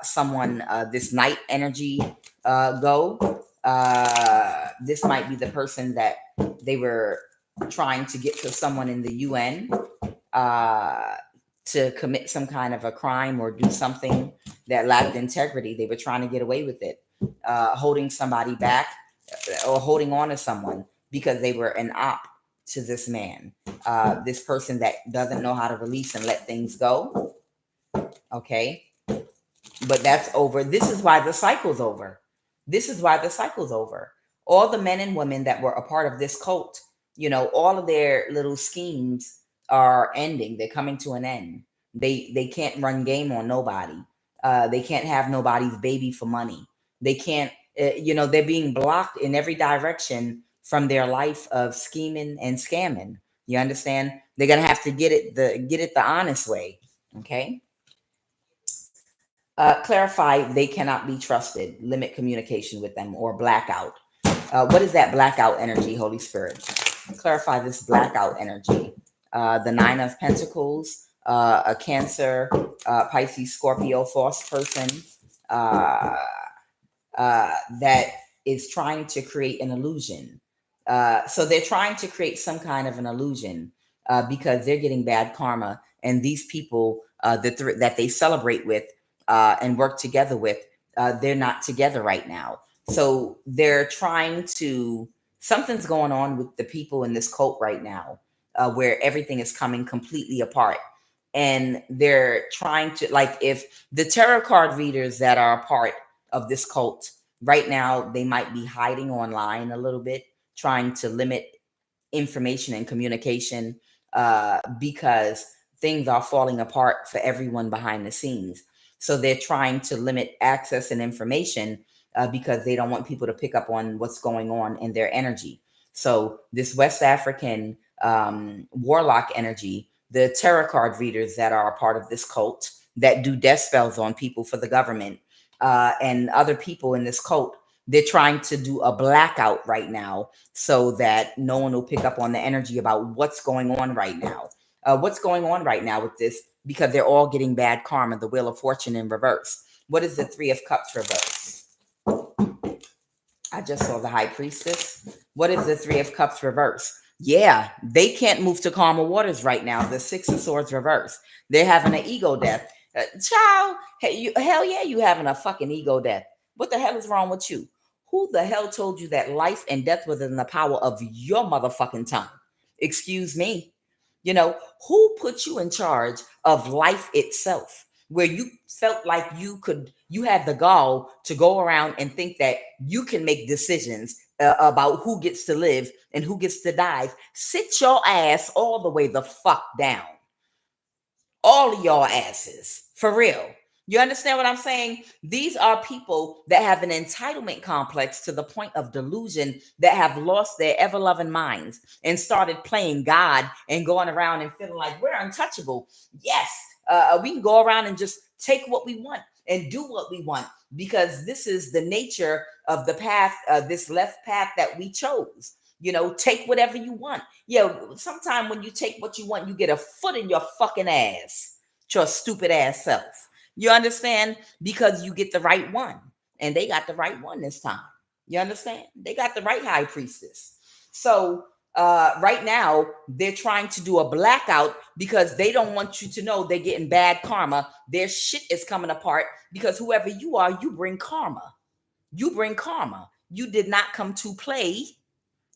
Speaker 1: someone, this night energy go. This might be the person that they were trying to get to someone in the UN to commit some kind of a crime or do something that lacked integrity. They were trying to get away with it, holding somebody back or holding on to someone because they were an op to this man, this person that doesn't know how to release and let things go. Okay. But that's over. This is why the cycle's over. This is why the cycle's over. All the men and women that were a part of this cult, all of their little schemes are ending. They're coming to an end. They can't run game on nobody. They can't have nobody's baby for money. They can't, they're being blocked in every direction from their life of scheming and scamming. You understand? They're gonna have to get it the honest way. Okay. Clarify they cannot be trusted. Limit communication with them, or blackout. What is that blackout energy, Holy Spirit? Clarify this blackout energy. The Nine of Pentacles, a Cancer, Pisces, Scorpio, false person that is trying to create an illusion. So they're trying to create some kind of an illusion because they're getting bad karma. And these people that they celebrate with and work together with, they're not together right now. So they're trying to, something's going on with the people in this cult right now, where everything is coming completely apart. And they're trying to, like, if the tarot card readers that are a part of this cult right now, they might be hiding online a little bit, trying to limit information and communication because things are falling apart for everyone behind the scenes. So they're trying to limit access and information because they don't want people to pick up on what's going on in their energy. So this West African warlock energy, the tarot card readers that are a part of this cult that do death spells on people for the government, and other people in this cult, they're trying to do a blackout right now so that no one will pick up on the energy about what's going on right now. What's going on right now with this, because they're all getting bad karma, the Wheel of Fortune in reverse. What is the Three of Cups reverse? I just saw the High Priestess. What is the Three of Cups reverse? Yeah, they can't move to calmer waters right now. The Six of Swords reverse. They're having an ego death. Child, hey, hell yeah, you having a fucking ego death. What the hell is wrong with you? Who the hell told you that life and death was in the power of your motherfucking tongue? Excuse me. You know, who put you in charge of life itself, where you felt like you had the gall to go around and think that you can make decisions about who gets to live and who gets to die? Sit your ass all the way the fuck down. All of y'all asses, for real. You understand what I'm saying? These are people that have an entitlement complex to the point of delusion, that have lost their ever-loving minds and started playing God and going around and feeling like we're untouchable. Yes, we can go around and just take what we want and do what we want, because this is the nature of the path, this left path that we chose. You know, take whatever you want. Yeah, sometimes when you take what you want, you get a foot in your fucking ass, your stupid ass self. You understand? Because you get the right one. And they got the right one this time. You understand? They got the right High Priestess. So right now, they're trying to do a blackout because they don't want you to know they're getting bad karma. Their shit is coming apart because whoever you are, you bring karma. You bring karma. You did not come to play.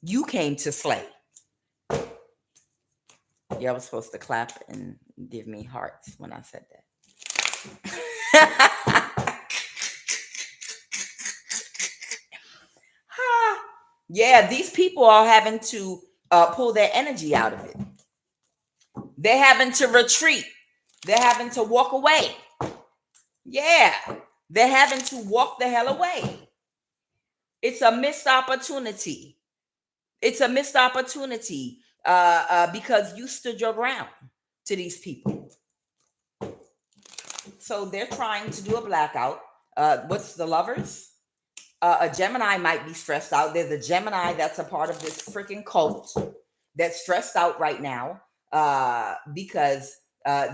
Speaker 1: You came to slay. Y'all was supposed to clap and give me hearts when I said that. Yeah, these people are having to pull their energy out of it. They're having to retreat. They're having to walk away. Yeah, they're having to walk the hell away. It's a missed opportunity. It's a missed opportunity because you stood your ground to these people. So they're trying to do a blackout. What's the Lovers? A Gemini might be stressed out. There's a Gemini that's a part of this freaking cult that's stressed out right now because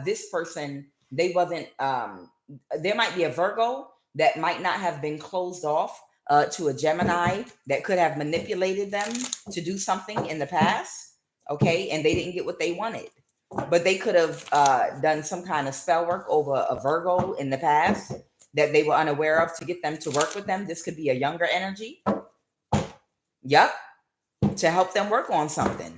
Speaker 1: this person, they wasn't, there might be a Virgo that might not have been closed off to a Gemini that could have manipulated them to do something in the past. Okay. And they didn't get what they wanted, but they could have done some kind of spell work over a Virgo in the past that they were unaware of to get them to work with them. This could be a younger energy. Yep. To help them work on something.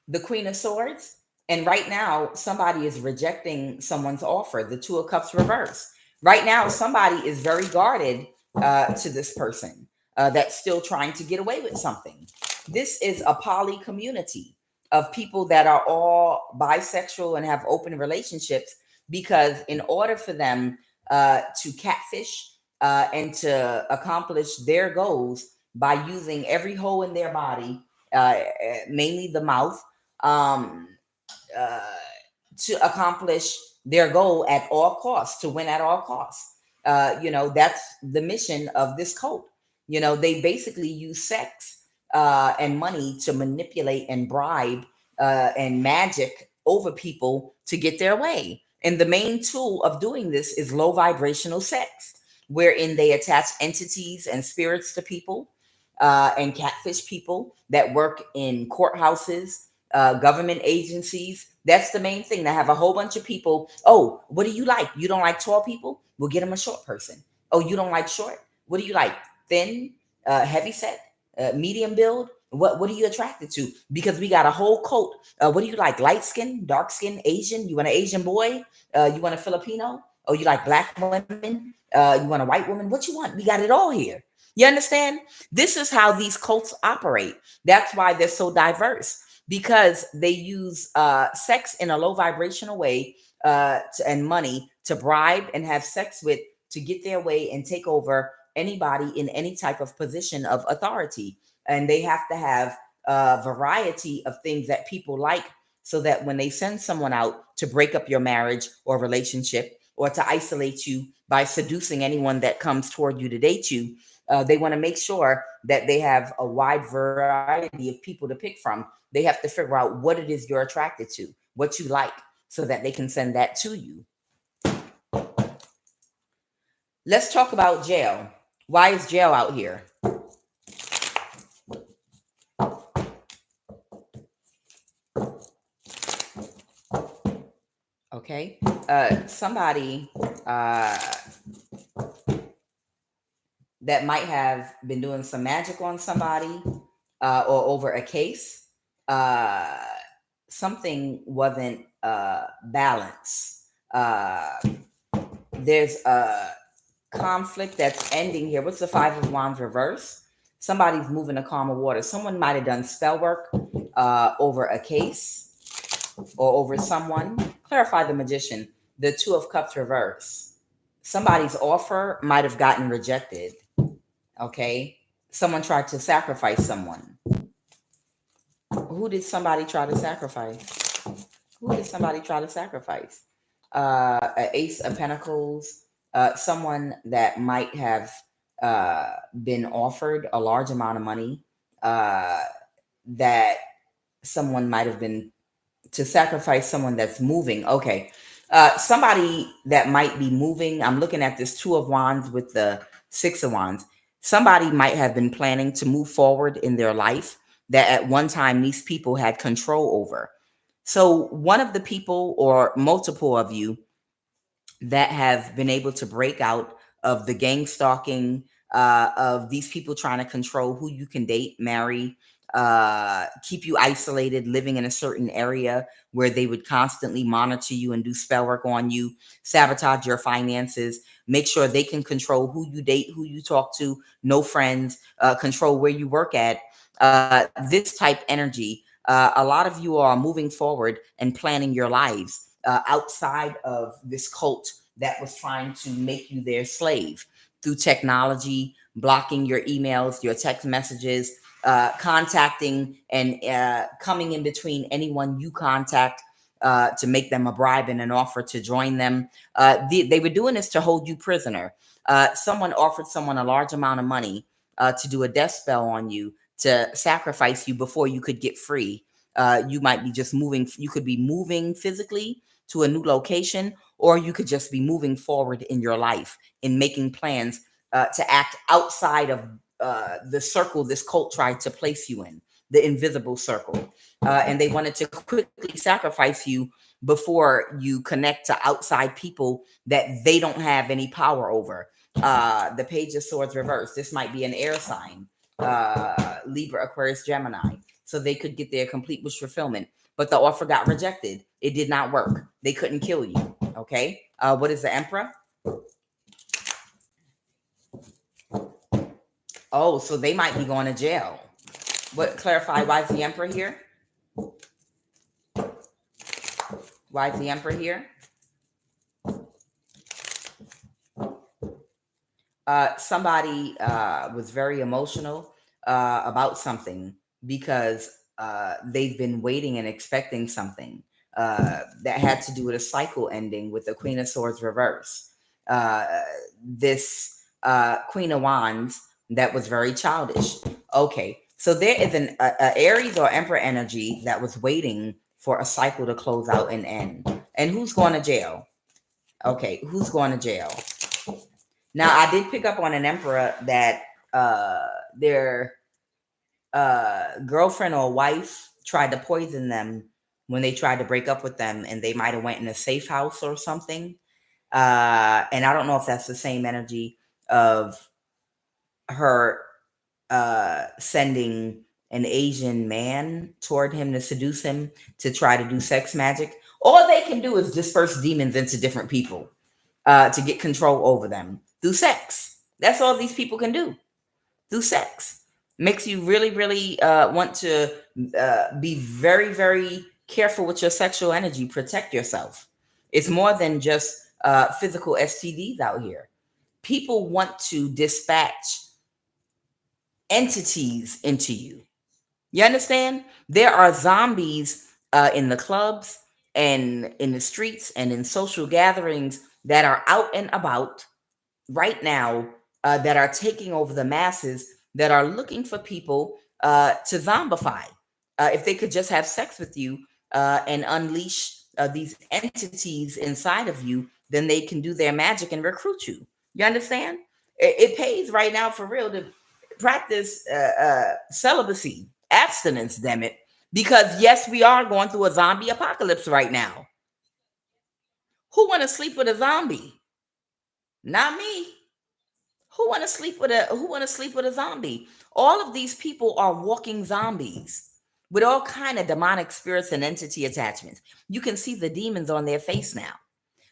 Speaker 1: The Queen of Swords. And right now, somebody is rejecting someone's offer. The Two of Cups reverse. Right now, somebody is very guarded to this person that's still trying to get away with something. This is a poly community of people that are all bisexual and have open relationships, because in order for them to catfish and to accomplish their goals by using every hole in their body, mainly the mouth, to accomplish their goal at all costs, to win at all costs. That's the mission of this cult. They basically use sex and money to manipulate and bribe and magic over people to get their way. And the main tool of doing this is low vibrational sex, wherein they attach entities and spirits to people and catfish people that work in courthouses, government agencies. That's the main thing. They have a whole bunch of people. Oh, what do you like? You don't like tall people? We'll get them a short person. Oh, you don't like short? What do you like? Thin, heavy set, medium build? What are you attracted to? Because we got a whole cult. What do you like? Light skin, dark skin, Asian? You want an Asian boy? You want a Filipino? Oh, you like black women? You want a white woman? What you want? We got it all here. You understand? This is how these cults operate. That's why they're so diverse. because they use sex in a low vibrational way, and money to bribe and have sex with, to get their way and take over anybody in any type of position of authority. And they have to have a variety of things that people like, so that when they send someone out to break up your marriage or relationship, or to isolate you by seducing anyone that comes toward you to date you, they want to make sure that they have a wide variety of people to pick from. They have to figure out what it is you're attracted to, what you like, so that they can send that to you. Let's talk about jail. Why is jail out here? Okay. Somebody that might have been doing some magic on somebody, or over a case. Something wasn't balanced. There's a conflict that's ending here. What's the Five of Wands reverse? Somebody's moving to calmer water. Someone might have done spell work over a case or over someone. Clarify the Magician. The Two of Cups reverse. Somebody's offer might have gotten rejected. Okay. Someone tried to sacrifice someone. Who did somebody try to sacrifice? Who did somebody try to sacrifice? An Ace of Pentacles. Someone that might have been offered a large amount of money, that someone might have been to sacrifice someone that's moving. Okay. Somebody that might be moving. I'm looking at this Two of Wands with the Six of Wands. Somebody might have been planning to move forward in their life that at one time these people had control over. So one of the people or multiple of you that have been able to break out of the gang stalking, of these people trying to control who you can date, marry, keep you isolated, living in a certain area where they would constantly monitor you and do spell work on you, sabotage your finances, make sure they can control who you date, who you talk to, no friends, control where you work at. This type energy, a lot of you are moving forward and planning your lives outside of this cult that was trying to make you their slave through technology, blocking your emails, your text messages, contacting and coming in between anyone you contact to make them a bribe and an offer to join them. They were doing this to hold you prisoner. Someone offered someone a large amount of money to do a death spell on you, to sacrifice you before you could get free. You might be just moving. You could be moving physically to a new location, or you could just be moving forward in your life and making plans to act outside of the circle this cult tried to place you in, the invisible circle. And they wanted to quickly sacrifice you before you connect to outside people that they don't have any power over. The Page of Swords reverse. This might be an air sign, Libra, Aquarius, Gemini. So they could get their complete wish fulfillment. But the offer got rejected. It did not work. They couldn't kill you. Okay. What is the Emperor? Oh, so they might be going to jail. What, clarify, why is the Emperor here? Why is the Emperor here? Somebody was very emotional about something because they've been waiting and expecting something that had to do with a cycle ending with the Queen of Swords reverse. This Queen of Wands that was very childish. Okay, so there is an Aries or Emperor energy that was waiting for a cycle to close out and end. And who's going to jail? Okay, who's going to jail? Now, I did pick up on an Emperor that their girlfriend or wife tried to poison them when they tried to break up with them, and they might have went in a safe house or something. And I don't know if that's the same energy of her sending an Asian man toward him to seduce him to try to do sex magic. All they can do is disperse demons into different people to get control over them through sex. That's all these people can do, through sex. Makes you really, really want to Be very, very careful with your sexual energy. Protect yourself. It's more than just physical STDs out here. People want to dispatch entities into you. You understand? There are zombies in the clubs and in the streets and in social gatherings that are out and about right now, that are taking over the masses, that are looking for people to zombify. If they could just have sex with you and unleash these entities inside of you, then they can do their magic and recruit you. You understand? It pays right now for real to practice celibacy, abstinence, damn it. Because yes, we are going through a zombie apocalypse right now. Who want to sleep with a zombie? Not me. Who want to sleep with a zombie? All of these people are walking zombies with all kind of demonic spirits and entity attachments. You can see the demons on their face now.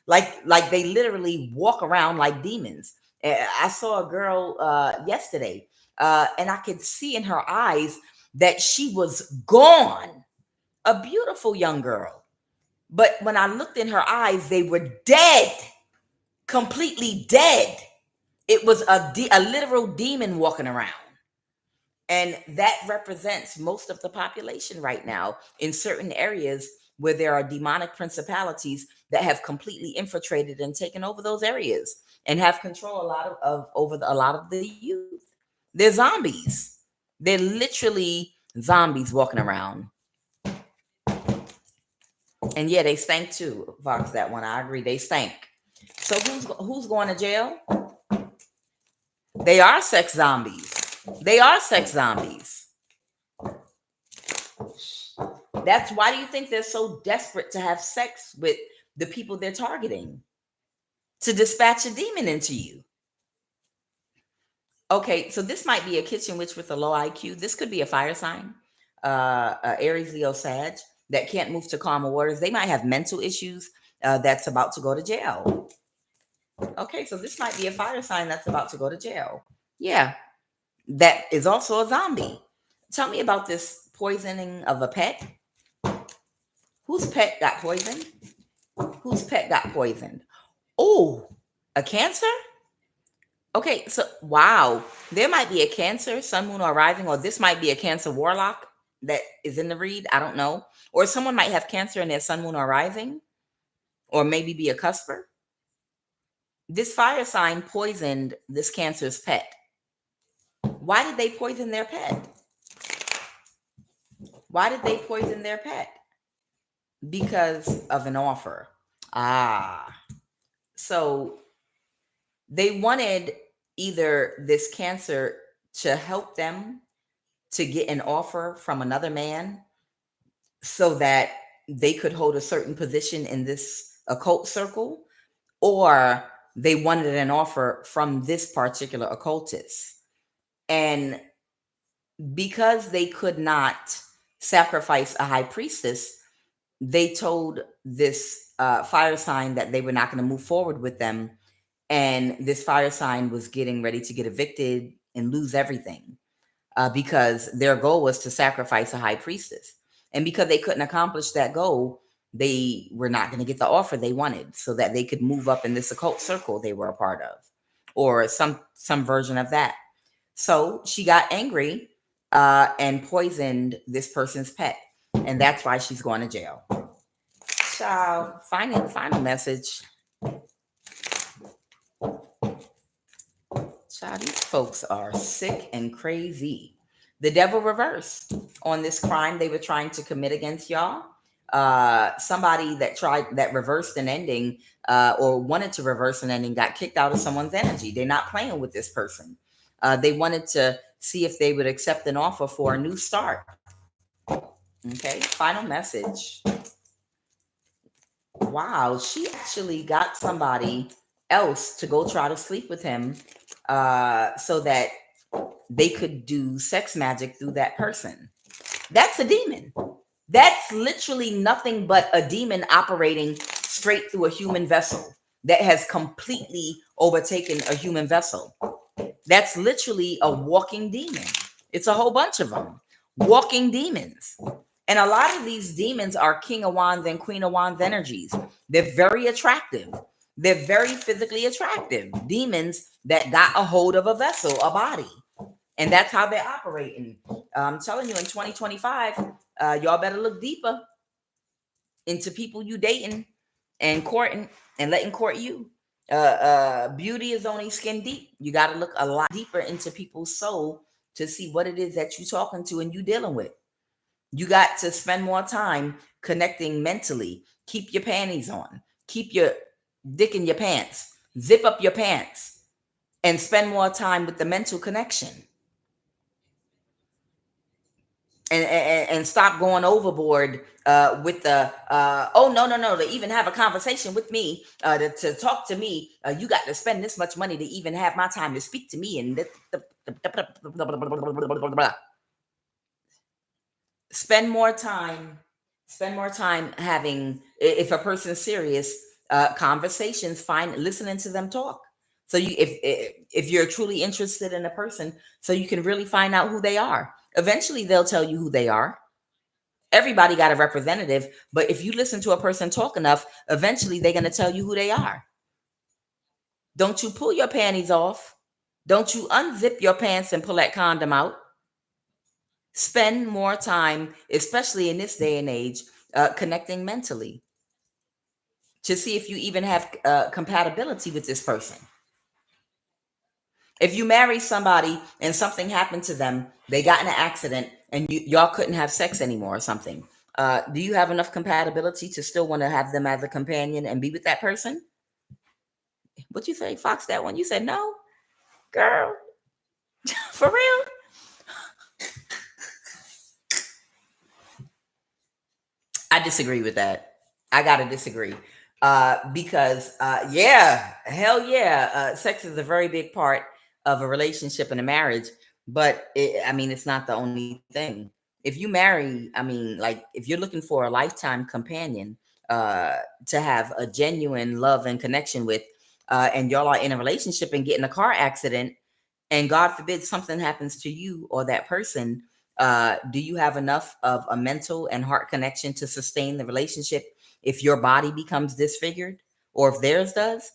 Speaker 1: Like they literally walk around like demons. I saw a girl yesterday, and I could see in her eyes that she was gone. A beautiful young girl. But when I looked in her eyes, they were dead, completely dead. It was a literal demon walking around. And that represents most of the population right now in certain areas where there are demonic principalities that have completely infiltrated and taken over those areas and have control over a lot of the youth. They're zombies. They're literally zombies walking around. And yeah, they stank too, Vox. That one, I agree. They stank. So who's going to jail? They are sex zombies. They are sex zombies. That's why do you think they're so desperate to have sex with the people they're targeting? To dispatch a demon into you. Okay, so this might be a kitchen witch with a low IQ. This could be a fire sign, Aries, Leo, Sag, that can't move to calmer waters. They might have mental issues that's about to go to jail. Okay, so this might be a fire sign that's about to go to jail. Yeah, that is also a zombie. Tell me about this poisoning of a pet. Whose pet got poisoned? Whose pet got poisoned? Oh, a Cancer? Okay, so wow, there might be a Cancer, Sun, Moon, or Rising, or this might be a Cancer warlock that is in the read. I don't know. Or someone might have Cancer in their Sun, Moon, or Rising, or maybe be a cusper. This fire sign poisoned this Cancer's pet. Why did they poison their pet? Why did they poison their pet? Because of an offer. So they wanted either this Cancer to help them to get an offer from another man so that they could hold a certain position in this occult circle, or they wanted an offer from this particular occultist. And because they could not sacrifice a high priestess, they told this fire sign that they were not going to move forward with them. And this fire sign was getting ready to get evicted and lose everything because their goal was to sacrifice a high priestess. And because they couldn't accomplish that goal, they were not going to get the offer they wanted so that they could move up in this occult circle they were a part of, or some version of that. So she got angry and poisoned this person's pet. And that's why she's going to jail. Child, final message. Child, these folks are sick and crazy. The devil reversed on this crime they were trying to commit against y'all. Somebody that reversed an ending or wanted to reverse an ending got kicked out of someone's energy. They're not playing with this person. They wanted to see if they would accept an offer for a new start. Okay, final message. Wow, she actually got somebody else to go try to sleep with him so that they could do sex magic through that person. That's a demon. That's literally nothing but a demon operating straight through a human vessel that has completely overtaken a human vessel. That's literally a walking demon. It's a whole bunch of them. walking demons. And a lot of these demons are King of Wands and Queen of Wands energies. They're very attractive. They're very physically attractive. Demons that got a hold of a vessel, a body. And that's how they're operating. I'm telling you, in 2025, y'all better look deeper into people you dating and courting and letting court you. Beauty is only skin deep. You got to look a lot deeper into people's soul to see what it is that you're talking to and you dealing with. You got to spend more time connecting mentally. Keep your panties on. Keep your dick in your pants. Zip up your pants and spend more time with the mental connection. And stop going overboard with the oh no to even have a conversation with me, to talk to me, you got to spend this much money to even have my time to speak to me, and spend more time having, if a person's serious, conversations, listening to them talk. So you, if you're truly interested in a person, so you can really find out who they are. Eventually they'll tell you who they are. Everybody got a representative, but if you listen to a person talk enough, eventually they're going to tell you who they are. Don't you pull your panties off. Don't you unzip your pants and pull that condom out. Spend more time, especially in this day and age, connecting mentally to see if you even have compatibility with this person. If you marry somebody and something happened to them, they got in an accident and y'all couldn't have sex anymore or something, do you have enough compatibility to still want to have them as a companion and be with that person? What you say, Fox, that one? You said no? Girl, for real? I disagree with that. I got to disagree. Because yeah, hell yeah, sex is a very big part of a relationship and a marriage, but it's not the only thing. If you marry, like if you're looking for a lifetime companion, to have a genuine love and connection with, and y'all are in a relationship and get in a car accident, and God forbid something happens to you or that person, do you have enough of a mental and heart connection to sustain the relationship if your body becomes disfigured, or if theirs does?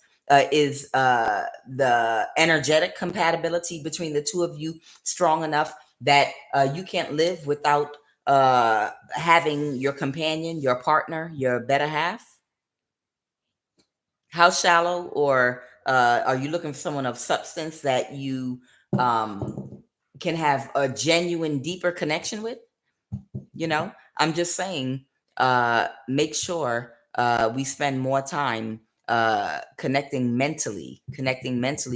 Speaker 1: Is the energetic compatibility between the two of you strong enough that you can't live without having your companion, your partner, your better half? How shallow, or are you looking for someone of substance that you can have a genuine, deeper connection with? I'm just saying, make sure we spend more time connecting mentally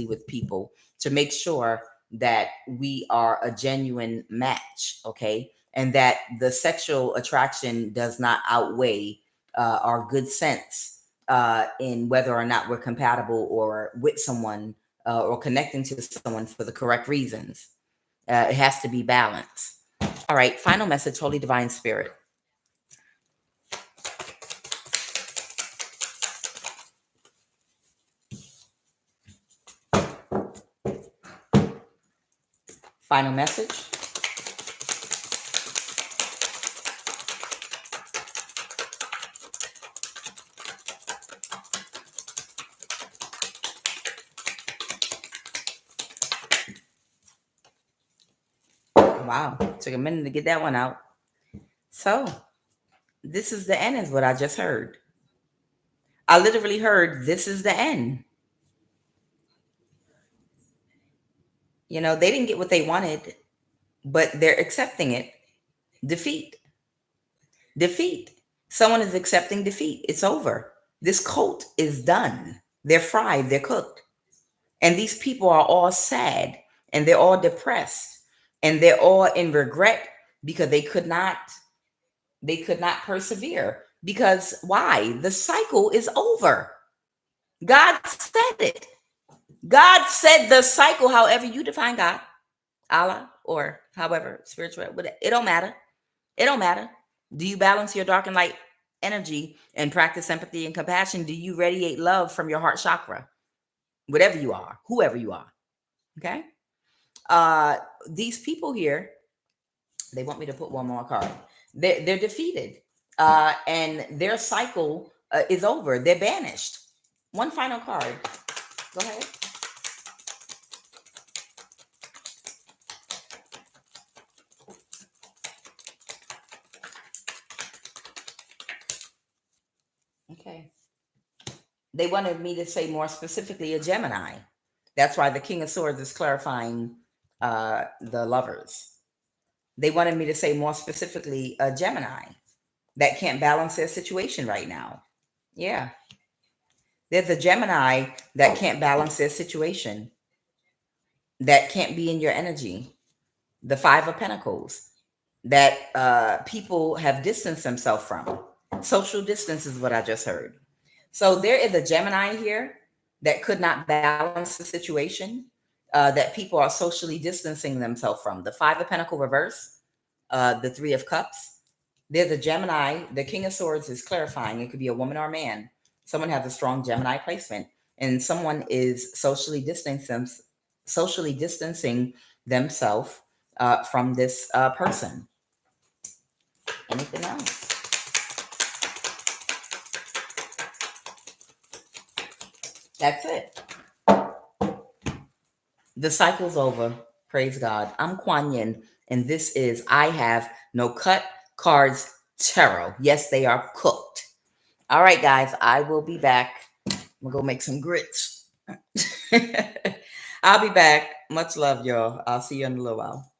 Speaker 1: with people to make sure that we are a genuine match, okay? And that the sexual attraction does not outweigh our good sense in whether or not we're compatible or with someone, or connecting to someone for the correct reasons. It has to be balanced. All right, final message, Holy Divine Spirit. Final message. Wow, took a minute to get that one out. So, this is the end, is what I just heard. I literally heard, this is the end. They didn't get what they wanted, but they're accepting it. Defeat. Someone is accepting defeat. It's over. This cult is done. They're fried. They're cooked. And these people are all sad, and they're all depressed, and they're all in regret because they could not persevere. Because why? The cycle is over. God said it. God said the cycle, however you define God, Allah, or however spiritual, it don't matter. It don't matter. Do you balance your dark and light energy and practice empathy and compassion? Do you radiate love from your heart chakra? Whatever you are, whoever you are. Okay. These people here They want me to put one more card. They're defeated, and their cycle is over. They're banished. One final card. Go ahead. Okay. They wanted me to say more specifically a Gemini. That's why the King of Swords is clarifying the lovers. They wanted me to say more specifically a Gemini that can't balance their situation right now. Yeah. There's a Gemini that can't balance their situation, that can't be in your energy. The Five of Pentacles, that people have distanced themselves from. Social distance is what I just heard. So there is a Gemini here that could not balance the situation, that people are socially distancing themselves from. The Five of Pentacles reverse, the Three of Cups. There's a Gemini. The King of Swords is clarifying. It could be a woman or a man. Someone has a strong Gemini placement, and someone is socially distancing themselves from this person. Anything else? That's it. The cycle's over. Praise God. I'm Kuan Yin, and this is I Have No Cut Cards Tarot. Yes, they are cooked. All right, guys, I will be back. I'm going to go make some grits. I'll be back. Much love, y'all. I'll see you in a little while.